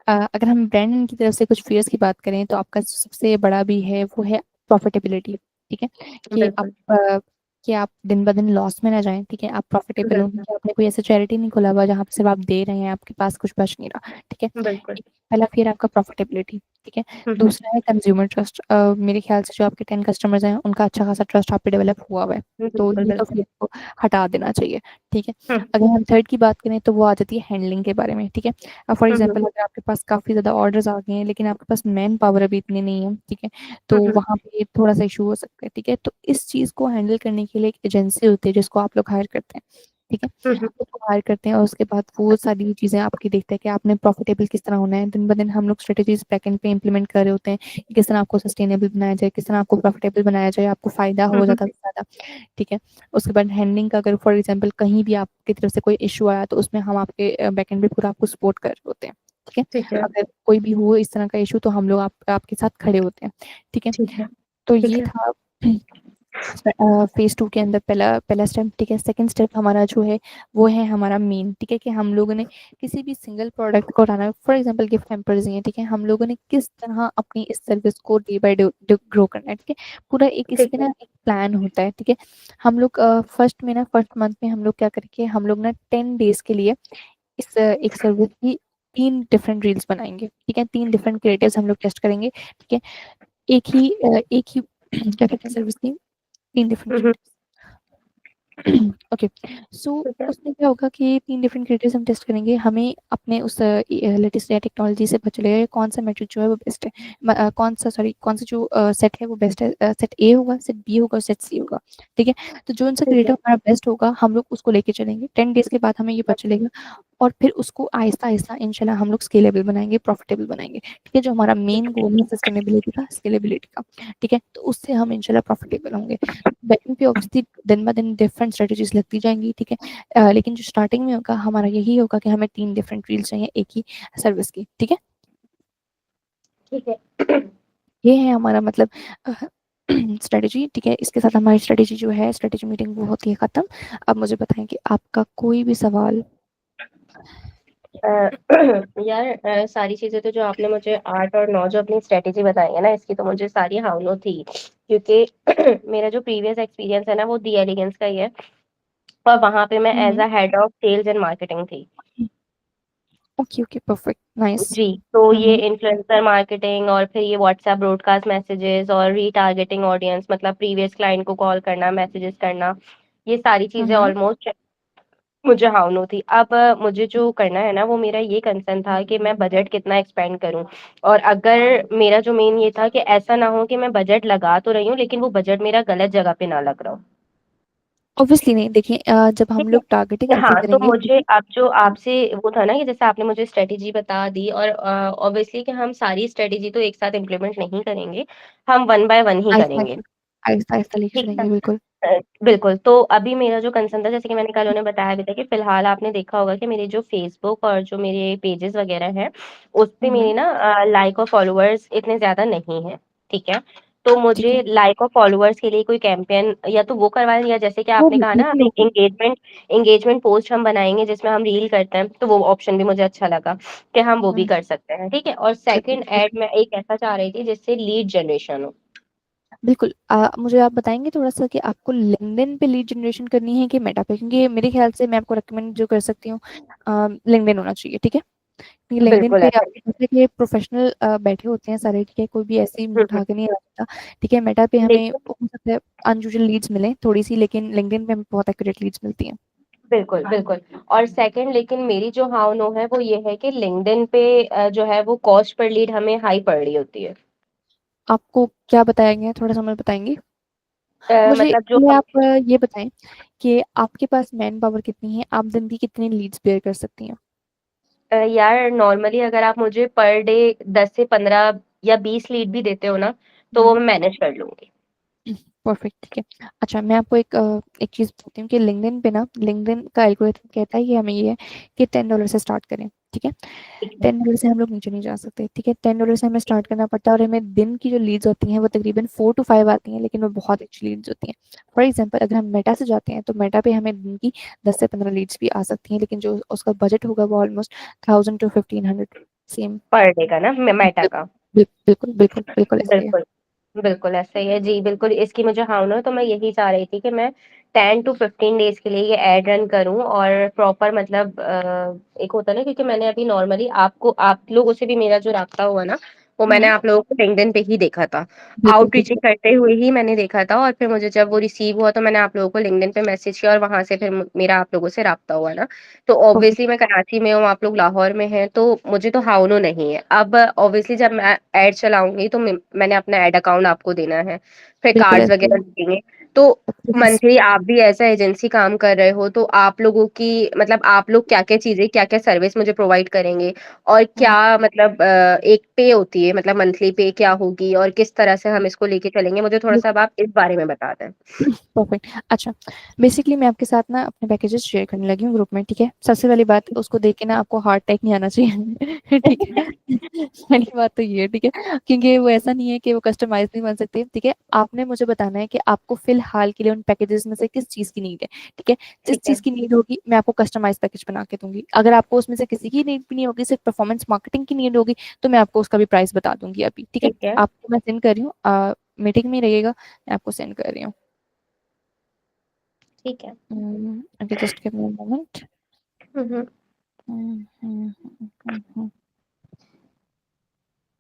अगर हम ब्रांड की तरफ से कुछ फियर्स की बात करें तो आपका सबसे बड़ा भी है वो है प्रॉफिटेबिलिटी। ठीक है, कि आप बिल्कुल। कि आप दिन ब दिन लॉस में ना जाएं। ठीक है, आप प्रॉफिटेबल हो, बिल्कुल। कि आपने कोई ऐसा चैरिटी नहीं खोला हुआ जहाँ पे सिर्फ आप दे रहे हैं, आपके पास कुछ बच नहीं रहा। ठीक है, बिल्कुल। पहला फियर आपका प्रॉफिटेबिलिटी। ठीक है। हम्म, दूसरा है कंज्यूमर ट्रस्ट। मेरे ख्याल से जो आपके 10 कस्टमर्स हैं उनका अच्छा खासा ट्रस्ट आप पे डेवलप हुआ हुआ है, तो बिल्कुल। ये तो बिल्कुल। फिर को हटा देना चाहिए। ठीक है। हम्म, अगर हम थर्ड की बात करें तो वो आ जाती है हैंडलिंग के बारे में। ठीक है, फॉर हम्म, एग्जांपल अगर आपके पास काफी ज्यादा ऑर्डर्स आ गए हैं लेकिन आपके पास मैन पावर अभी इतनी नहीं है, ठीक है, तो हम्म, वहां पे थोड़ा सा इशू हो सकता है। ठीक है, तो इस चीज को हैंडल करने के लिए एक एजेंसी होती है जिसको आप लोग हायर करते हैं। ठीक है, हम्म, उसको हायर करते हैं और उसके बाद वो सारी चीजें आपकी देखते हैं कि आपने प्रॉफिटेबल किस तरह होना है। दिन ब दिन हम लोग स्ट्रेटेजीज बैकएंड पे इंप्लीमेंट कर रहे होते हैं कि किस तरह आपको सस्टेनेबल बनाया जाए, किस तरह आपको प्रॉफिटेबल बनाया जाए, आपको फायदा हो हम्म, ज्यादा से ज्यादा। ठीक है, उसके बाद हैंडलिंग का अगर फॉर एग्जांपल कहीं भी आपकी तरफ से कोई इशू आया तो उसमें हम आपके बैकएंड पे पूरा आपको सपोर्ट कर रहे होते हैं। ठीक है, ठीक है। अगर कोई भी हो इस तरह का इशू तो हम लोग आपके साथ खड़े होते हैं। ठीक है, ठीक है। तो ठीक ये है। था फेज टू के अंदर पहला पहला स्टेप। ठीक है, सेकंड स्टेप हमारा जो है वो है हमारा मेन। ठीक है, कि हम लोगों ने किसी भी सिंगल प्रोडक्ट को उठाना, फॉर एग्जांपल गिफ्ट हैम्पर्स ही है। ठीक है, हम लोगों ने किस तरह अपनी इस सर्विस को डे बाय डे ग्रो करना है। ठीक है, पूरा एक इस ठीक पे है। ना एक प्लान होता है। ठीक है, हम लोग फर्स्ट मंथ में हम लोग क्या करेंगे, हम लोग ना 10 डेज के लिए इस एक सर्विस की 3 डिफरेंट रील्स बनाएंगे। ठीक है, 3 डिफरेंट क्रिएटिव्स हम लोग टेस्ट करेंगे। ठीक है, एक ही क्या कहते हैं सर्विस की 3 डिफरेंट हम्म, क्रिएटिव्स। ओके, सो ठीक है। उसमें क्या होगा कि 3 डिफरेंट क्रिएटिव्स हम टेस्ट करेंगे, हमें अपने उस लेटेस्ट टेक्नोलॉजी से पता चलेगा कि कौन सा मैट्रिक जो है वो बेस्ट है। कौन सा जो सेट है वो बेस्ट है। सेट ए होगा, सेट बी होगा, सेट सी होगा। ठीक है, तो जो उनसा ठीक है। क्रिएटिव हमारा बेस्ट होगा हम लोग उसको लेके चलेंगे। 10 डेज के बाद हमें ये पता चलेगा और फिर उसको आहिस्ता आहिस्ता इंशाल्लाह हम लोग स्केलेबल बनाएंगे, प्रॉफिटेबल बनाएंगे। ठीक है, जो हमारा मेन गोल है सस्टेनेबिलिटी का, स्केलेबिलिटी का। ठीक है, तो उससे हम इंशाल्लाह प्रॉफिटेबल होंगे। बैकएंड पे ऑब्वियसली दिन ब दिन डिफरेंट स्ट्रेटेजीज लगती जाएंगी। ठीक है, लेकिन जो स्टार्टिंग में होगा हमारा यही होगा कि हमें 3 डिफरेंट रील्स चाहिए एक ही सर्विस की। ठीक है, ठीक है। ये है हमारा मतलब स्ट्रेटेजी। ठीक है, इसके साथ हमारी स्ट्रेटेजी जो है, स्ट्रेटेजी मीटिंग वो होती है खत्म। अब मुझे बताएं कि आपका कोई भी सवाल। अ, यार, सारी चीजें तो जो आपने मुझे 8 और 9 जो अपनी स्ट्रेटेजी बताई है ना, इसकी तो मुझे सारी हाउलो थी, क्योंकि मेरा जो प्रीवियस एक्सपीरियंस है ना, वो दी एलिगेंस का ही है। और वहां पे मैं as hmm. A head of sales and marketing थी। Okay, okay, perfect, nice. जी। तो ये हम्म, इन्फ्लुएंसर मार्केटिंग और फिर ये व्हाट्सएप ब्रॉडकास्ट मैसेजेस और रीटारगेटिंग ऑडियंस, मतलब प्रीवियस क्लाइंट को कॉल करना, मैसेजेस करना, ये सारी चीजें हम्म। ऑलमोस्ट मुझे हाउनो थी। अब मुझे जो करना है ना, वो मेरा ये कंसर्न था कि मैं बजट कितना एक्सपेंड करूं। और अगर मेरा जो मेन ये था कि ऐसा ना हो कि मैं बजट लगा तो रही हूँ लेकिन वो बजट मेरा गलत जगह पे ना लग रहा हो। ऑब्वियसली नहीं, देखिए जब हम ठीक है। लोग टारगेटिंग ऐसे हाँ, तो करेंगे। मुझे अब जो आपसे वो था ना कि जैसे आपने मुझे स्ट्रेटेजी बता दी, और ऑब्वियसली कि हम सारी स्ट्रेटेजी तो एक साथ इम्प्लीमेंट नहीं करेंगे, हम वन बाय वन ही आहिस्ता करेंगे। आहिस्ता, आहिस्ता आहिस्ता लेके ठीक है। चलेंगे, बिल्कुल। बिल्कुल। तो अभी मेरा जो कंसर्न था, जैसे कि मैंने कल उन्हें बताया भी था, कि फिलहाल आपने देखा होगा कि मेरे जो फेसबुक और जो मेरे पेजेस वगैरह हैं, उस पे हम्म, मेरे ना लाइक और फॉलोअर्स इतने ज्यादा नहीं है। ठीक है। तो ठीक है। मुझे लाइक और फॉलोअर्स के लिए कोई कैंपेन या तो वो करवा लें, या जैसे कि वो आपने भी कहा ना बिल्कुल हमें होगा। एंगेजमेंट पोस्ट हम बनाएंगे जिसमें हम रील करते हैं, तो वो ऑप्शन भी मुझे अच्छा लगा कि हम वो भी हम्म, कर सकते हैं। ठीक है, और बिल्कुल सेकंड ऐड बिल्कुल। मैं एक ऐसा चाह रही थी जिससे लीड जनरेशन हो। बिल्कुल मुझे आप बताएंगे थोड़ा सा कि आपको लिंक्डइन पे लीड जनरेशन करनी है कि मेटा पे, क्योंकि मेरे ख्याल से मैं आपको रेकमेंड जो कर सकती हूँ लिंक्डइन होना चाहिए। ठीक है, क्योंकि लिंक्डइन बिल्कुल पे ऐसा ही। आपको पता है कि प्रोफेशनल बैठे होते हैं सारे। ठीक है, कोई भी ऐसे ही मुंह हम्म, उठा के नहीं आ सकता। ठीक है, मेटा पे हमें लेकिन हो सकता है अनयूजुअल लीड्स मिले थोड़ी सी, लेकिन लिंक्डइन पे हमें बहुत एक्यूरेट लीड्स मिलती हैं। बिल्कुल बिल्कुल। और सेकंड, लेकिन मेरी जो हाउ नो है वो ये है कि लिंक्डइन पे जो है वो कॉस्ट पर लीड हमें हाई पड़ रही होती है। आपको क्या बताया गया है, थोड़ा सा मुझे बताएंगे। मुझे मतलब जो पहले हम आप ये बताएं कि आपके पास मैन पावर कितनी है, आप दिन की कितनी लीड्स बेयर कर सकती हैं। यार नॉर्मली अगर आप मुझे पर डे 10 से 15 या 20 लीड भी देते हो ना, तो वो हम्म, मैं मैनेज कर लूंगी। परफेक्ट। ठीक है, अच्छा मैं आपको एक चीज बताती हूँ कि लिंक्डइन पे ना, लिंक्डइन का एल्गोरिथम कहता है कि हमें ये है कि $10 से स्टार्ट करें। ठीक है, ठीक है। $10 से हम लोग नीचे नहीं जा सकते। ठीक है, $10 से हमें स्टार्ट करना पड़ता है, और हमें दिन की जो लीड्स होती हैं वो तकरीबन 4 to 5 आती हैं, लेकिन वो बहुत अच्छी लीड्स होती हैं। फॉर एग्जाम्पल अगर हम मेटा से जाते हैं तो मेटा पे हमें दिन की 10 से 15 लीड्स भी आ सकती हैं, लेकिन जो उसका बजट होगा वो almost 1000 to 1500। Same. Per day का ना, मेटा का। बिल्कुल बिल्कुल बिल्कुल ऐसे ही है। बिल्कुल बिल्कुल ऐसा ही है जी। बिल्कुल इसकी मुझे हाँ ना, तो मैं यही चाह रही थी कि मैं 10 to 15 डेज के लिए ये एड रन करूं, और प्रॉपर मतलब एक होता है ना, क्योंकि मैंने अभी नॉर्मली आपको, आप लोगों से भी मेरा जो राब्ता हुआ ना, वो मैंने हम्म, आप लोगों को लिंक्डइन पे ही देखा था। बिल्कुल आउटरीचिंग बिल्कुल करते हुए ही मैंने देखा था, और फिर मुझे जब वो रिसीव हुआ तो मैंने आप लोगों को लिंक्डइन पे मैसेज किया, और वहां से फिर मेरा आप लोगों से राब्ता हुआ ना। तो परफेक्ट। ऑब्वियसली मैं कराची में हूँ, आप लोग लाहौर में हैं, तो मुझे तो हाउनो नहीं है। अब ऑब्वियसली जब मैं ऐड चलाऊंगी तो मैंने अपना ऐड अकाउंट आपको देना है, फिर बिल्कुल कार्ड्स ऐसे ही वगैरह है। लगेंगे। तो Please, मंथली आप भी एज एजेंसी काम कर रहे हो, तो आप लोगों की मतलब आप लोग क्या क्या चीजें, क्या क्या सर्विस मुझे प्रोवाइड करेंगे, और क्या मतलब एक पे होती है, मतलब मंथली पे क्या होगी, और किस तरह से हम इसको लेके चलेंगे, मुझे थोड़ा सा अब आप इस बारे में बता दें। परफेक्ट। अच्छा, बेसिकली मैं आपके साथ ना अपने पैकेजेस शेयर करने लगी हूँ ग्रुप में। ठीक है, सबसे पहली बात उसको देख के ना आपको हार्ट अटैक नहीं आना चाहिए। ठीक है, पहली बात तो ये है। ठीक है, क्योंकि वो ऐसा नहीं है कि वो कस्टमाइज नहीं बन सकते। ठीक है, आपने मुझे बताना है कि आपको फिलहाल के लिए उन पैकेजेस में से किस चीज की नीड है। ठीक है, जिस ठीक है। चीज की नीड होगी मैं आपको कस्टमाइज पैकेज बना के दूंगी। अगर आपको उसमें से किसी की नीड भी नहीं होगी, सिर्फ परफॉर्मेंस मार्केटिंग की नीड होगी, तो मैं आपको उसका भी प्राइस बता दूंगी अभी। ठीक है, ठीक है। आपको मैं सेंड कर रही हूँ, मीटिंग में रहिएगा, मैं आपको सेंड कर रही हूँ। ठीक है। Okay, just give me a moment. Hmm, Mm, mm, mm, mm, mm.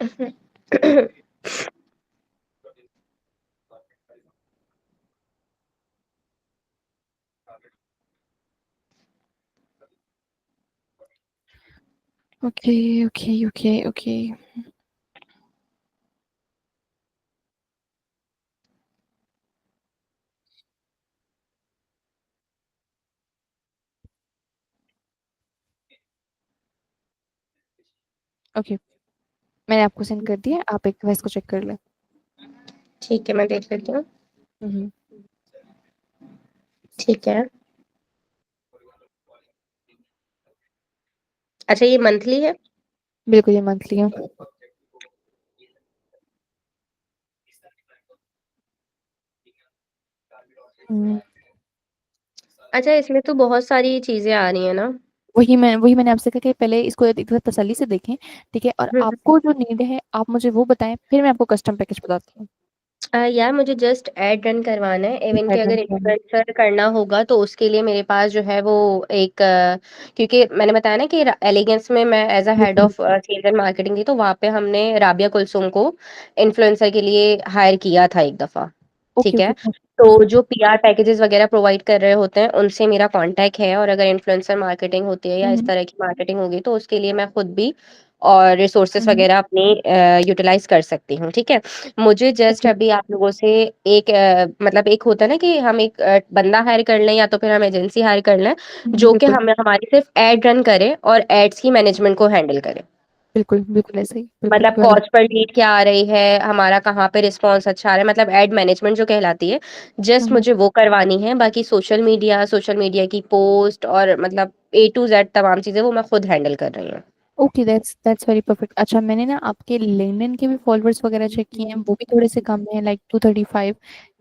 Hmm. Okay, okay, okay, okay. Okay, मैंने आपको सेंड कर दिया, आप एक बार इसको चेक कर लें। ठीक है, मैं देख लेती हूँ। हम्म, ठीक है। अच्छा, ये मंथली है? बिल्कुल ये मंथली है। हम्म, अच्छा, इसमें तो बहुत सारी चीजें आ रही है ना। वही मैंने आपसे कहा कि पहले इसको एक बार तसल्ली से देखें। ठीक है, और हम्म। आपको जो नीड है आप मुझे वो बताएं, फिर मैं आपको कस्टम पैकेज बताती हूँ। यार मुझे जस्ट एड रन करवाना है, ठीक इवन है, कि अगर डन डन। इन्फ्लुएंसर करना होगा तो उसके लिए मेरे पास जो है वो एक क्योंकि मैंने बताया ना कि एलिगेंस में मैं एज अ हेड बिल्कुल ऑफ बिल्कुल। सेल्स एंड मार्केटिंग थी, तो वहाँ पे हमने राबिया कुलसुम को इन्फ्लुएंसर के लिए हायर किया था एक दफा। ओके ठीक ओके, है। तो परफेक्ट। जो पीआर पैकेजेस वगैरह प्रोवाइड कर रहे होते हैं उनसे मेरा कांटेक्ट है, और अगर इन्फ्लुएंसर मार्केटिंग होती है या इस हम्म तरह की मार्केटिंग होगी तो उसके लिए मैं खुद भी और रिसोर्सेस हम्म, वगैरह अपनी यूटिलाइज कर सकती हूँ। ठीक है। मुझे जस्ट ओके। अभी आप लोगों से एक मतलब एक होता है ना कि हम एक बंदा हायर कर लें या तो फिर हम एजेंसी हायर कर लें, जो कि बिल्कुल हमें हमारी सिर्फ एड रन करे और एड्स की मैनेजमेंट को हैंडल करे। बिल्कुल बिल्कुल ऐसे ही, बिल्कुल मतलब वाला। कॉस्ट पर लीड क्या आ रही है, हमारा कहाँ पे रिस्पॉन्स अच्छा आ रहा है, मतलब एड मैनेजमेंट जो कहलाती है, जस्ट हम्म, मुझे वो करवानी है। बाकी सोशल मीडिया की पोस्ट और मतलब A to Z तमाम चीजें वो मैं खुद हैंडल कर रही हूँ। Okay, that's very perfect. अच्छा, मैंने ना आपके लिंक्डइन के भी फॉलोअर्स वगैरह चेक किए हैं, वो भी थोड़े से कम हैं, लाइक 235।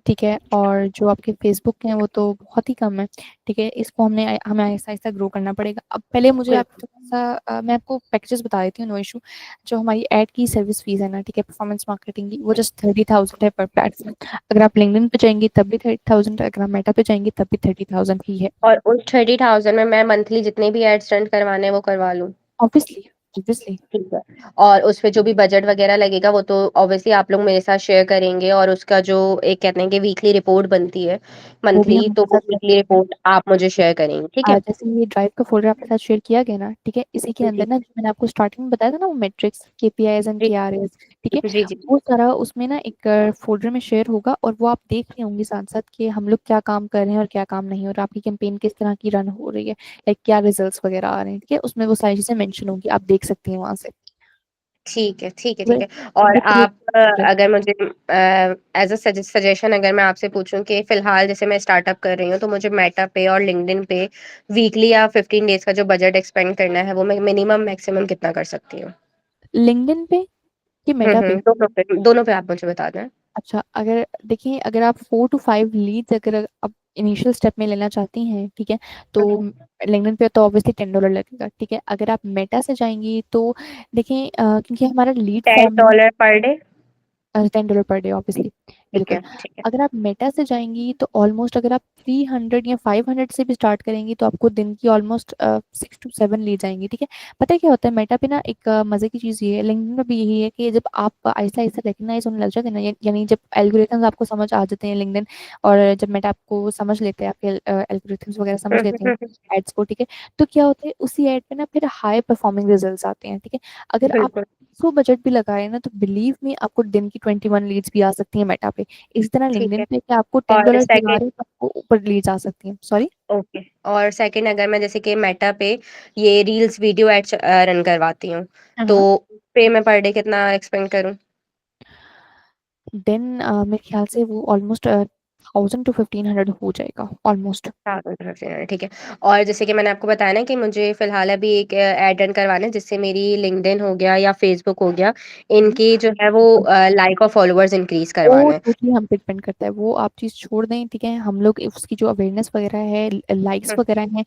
ठीक है, और जो आपके फेसबुक के हैं वो तो बहुत ही कम है। ठीक है, इसको हमें आहिस्ता आहिस्ता ग्रो करना पड़ेगा। अब पहले मुझे आप बिल्कुल। थोड़ा सा मैं आपको पैकेजेस बता देती हूँ, नो इशू। जो हमारी एड की सर्विस फीस है ना, ठीक है, परफॉर्मेंस मार्केटिंग की, वो जस्ट 30,000 है पर प्लेटफॉर्म। अगर आप लिंक्डइन पे जाएंगे तब भी 30,000, अगर आप मेटा पे जाएंगे तब भी 30,000 ही है। और उस 30,000 में मैं मंथली जितने भी एड्स रन करवाने हैं वो करवा लूँ? Obviously, obviously. ठीक है। और उस पे जो भी बजट वगैरह लगेगा वो तो ऑब्वियसली आप लोग मेरे साथ शेयर करेंगे, और उसका जो एक कहते हैं कि वीकली रिपोर्ट बनती है, वो भी मंथली, हम तो आपके वो साथ शेयर वीकली करेंगे। रिपोर्ट आप मुझे शेयर करेंगे, ठीक है? जैसे ये ड्राइव का फोल्डर आपके साथ शेयर किया गया ना, ठीक है, इसी के जी अंदर ना जो मैंने आपको स्टार्टिंग में बताया था ना, वो मैट्रिक्स, केपीआईज एंड जी केआरएस, ठीक है, जी जी। वो सारा उसमें ना एक फोल्डर में शेयर होगा, और वो आप देख रहे होंगे साथ साथ कि हम लोग क्या काम कर रहे हैं और क्या काम नहीं हो रहा, आपकी कैंपेन किस तरह की रन हो रही है, लाइक क्या रिजल्ट्स वगैरह आ रहे हैं, ठीक है, उसमें वो सारी चीजें मेंशन होंगी, आप देख सकती हैं वहां से। ठीक है, ठीक है, ठीक वे- है। और वो पूरे आप अगर मुझे एज अ सजेशन अगर मैं आपसे पूछूं कि फिलहाल जैसे मैं स्टार्टअप कर रही हूँ, तो मुझे मेटा पे और लिंक्डइन पे वीकली या 15 डेज का जो बजट एक्सपेंड करना है वो मैं मिनिमम मैक्सिमम कितना कर सकती हूँ? लिंक्डइन पे कि मेटा पे? दोनों पे आप मुझे बता दें। अच्छा, अगर देखिए, अगर आप 4 to 5 लीड्स अगर आप इनिशियल स्टेप में लेना चाहती हैं, ठीक है, तो लिंक्डइन पे तो ऑब्वियसली $10 लगेगा। ठीक है, अगर आप मेटा से जाएंगी तो देखिए, क्योंकि हमारा लीड टेन फॉर्म ना dollar per day $10 per day, obviously, ठीक बिल्कुल। है, ठीक है। अगर आप मेटा से जाएंगी तो ऑलमोस्ट, अगर आप 300 या 500 से भी स्टार्ट करेंगी तो आपको दिन की ऑलमोस्ट 6 to 7 लीड जाएंगी। ठीक है, पता है क्या होता है मेटा पे ना, एक मजे की चीज ये है, लिंक्डइन में भी यही है कि जब आप आहिस्ता आहिस्ता रिकग्नाइज होने लग जाते हैं ना, यानी जब एल्गोरिथम्स आपको समझ आ जाते हैं लिंक्डइन, और जब मेटा आपको समझ लेते हैं, आपके एल्गोरिथम्स वगैरह समझ लेते हैं एड्स को, ठीक है, तो क्या होता है उसी एड पे ना फिर हाई परफॉर्मिंग रिजल्ट्स आते हैं। ठीक है, अगर आप बिल्कुल। सो बजट भी लगाए ना, तो बिलीव में आपको दिन की 21 लीड्स भी आ सकती हैं मेटा पे। इसी तरह ठीक लिंक्डइन है। पे क्या आपको टेन और डॉलर लगा सेकंड रहे हैं तो आपको ऊपर लीड्स आ सकती हैं। सॉरी। ओके। और सेकंड अगर मैं जैसे कि मेटा पे ये रील्स वीडियो एड रन करवाती हूँ, तो हाँ, पे मैं पर डे कितना एक्सपेंड करूँ? देन मेरे ख्याल से वो ऑलमोस्ट 1,000 to 1,500 हो जाएगा ऑलमोस्ट। 1500, ठीक है। और जैसे कि मैंने आपको बताया ना कि मुझे फिलहाल अभी एक ऐड रन करवाना है, जिससे मेरी लिंक्डइन हो गया या फेसबुक हो गया, इनकी जो है वो लाइक और फॉलोअर्स इंक्रीज वो करवाना है। टोटली हम पे डिपेंड करता है, वो आप चीज छोड़ दें। ठीक है, हम लोग उसकी जो अवेयरनेस वगैरह है, लाइक्स वगैरह हैं,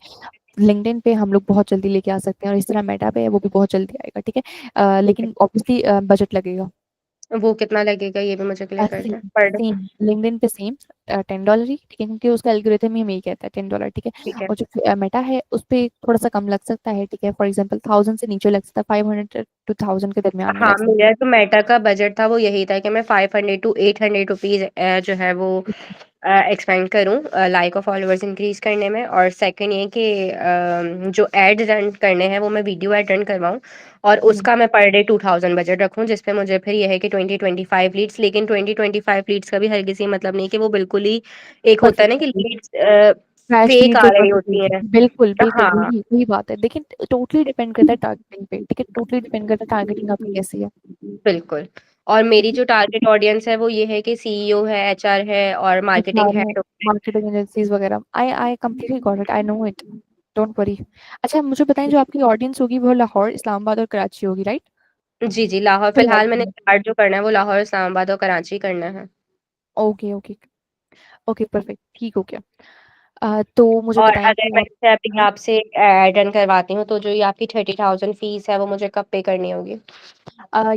लिंक्डइन पे हम लोग बहुत जल्दी लेके आ सकते हैं, और इस तरह मेटा पे है वो भी बहुत जल्दी आएगा। ठीक है, ठीक है। लेकिन ऑब्वियसली बजट लगेगा। वो कितना लगेगा ये भी मुझे क्लियर कर सेम दें पर डे? सेम लिंक्डइन पे सेम $10 ही। ठीक है, क्योंकि उसका एल्गोरिथम ही हमें यही कहता है $10। ठीक है, ठीक है। और जो मेटा है उस पे थोड़ा सा कम लग सकता है। ठीक है, फॉर एग्जांपल 1,000 से नीचे लग सकता है, 500 to 1,000 के दरमियान में हाँ, लग सकता मेरा जो मेटा का बजट था वो यही था कि मैं 500 to 800 रुपीज जो है वो एक्सपेंड करूं लाइक और फॉलोअर्स इंक्रीज करने में। और सेकंड ये कि जो एड रन करने हैं वो मैं वीडियो एड रन करवाऊं, और है। उसका मैं पर डे 2000 बजट रखूं, जिसपे मुझे फिर ये है कि 20-25 लीड्स। लेकिन 20-25 लीड्स का भी हर किसी मतलब नहीं कि वो बिल्कुल ही, एक होता है ना कि perfect. Leads flash fake leads आ और रही परफेक्ट होती लीड्स, हैं। बिल्कुल बिल्कुल हाँ, वही वही बात है। देखिए, टोटली डिपेंड करता है टारगेटिंग पे। ठीक है, टोटली डिपेंड करता है टारगेटिंग आपकी कैसी है। बिल्कुल। और मेरी जो टारगेट ऑडियंस है वो ये है कि सीईओ है, एचआर है और मार्केटिंग एचआर है, हेड। मार्केटिंग एजेंसीज वगैरह। I I completely got it, I know it, don't worry. अच्छा, मुझे बताएं, जो आपकी ऑडियंस होगी वो लाहौर, इस्लामाबाद और कराची होगी, राइट? जी जी, लाहौर फिलहाल मैंने स्टार्ट जो करना है वो लाहौर, इस्लामाबाद और कराची करना है। ओके ओके ओके, परफेक्ट, ठीक हो गया। तो मुझे और बताएं अगर कि मैं आप। जैसे अभी हाँ। आपसे ऐड रन करवाती हूँ, तो जो ये आपकी 30,000 फीस है वो मुझे कब पे करनी होगी?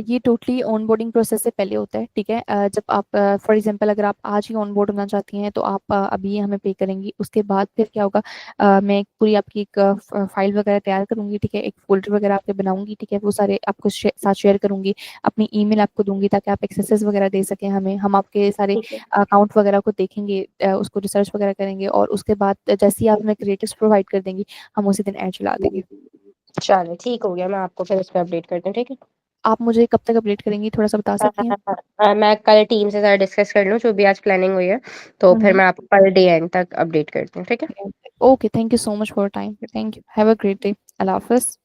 ये टोटली ऑनबोर्डिंग प्रोसेस से पहले होता है। ठीक है, जब आप फॉर एग्जांपल अगर आप आज ही ऑनबोर्ड होना चाहती हैं तो आप अभी ये हमें पे करेंगी। उसके बाद फिर क्या होगा, मैं एक पूरी आपकी एक फाइल वगैरह तैयार करूंगी। ठीक है, एक फोल्डर वगैरह आपके बनाऊंगी। ठीक है, वो सारे आपको साथ शेयर करूंगी, अपनी ईमेल आपको दूंगी ताकि आप एक्सेसेस वगैरह दे सकें हमें। हम आपके सारे ठीक है। अकाउंट वगैरह को देखेंगे, उसको रिसर्च वगैरह करेंगे, और उसके बाद जैसे ही आप हमें क्रिएटिव्स प्रोवाइड कर देंगी, हम उसी दिन ऐड चला देंगे। चलो ठीक हो गया, मैं आपको फिर इस पर अपडेट करती हूँ, ठीक है। आप मुझे कब तक अपडेट करेंगी, थोड़ा सा बता सकती हैं? मैं कल टीम से ज़रा डिस्कस कर लूँ जो भी आज प्लानिंग हुई है, तो फिर मैं आपको कल डे एंड तक अपडेट करती हूँ, ठीक है। Okay, thank you so much for your time. Thank you. Have a great day. Allah Hafiz.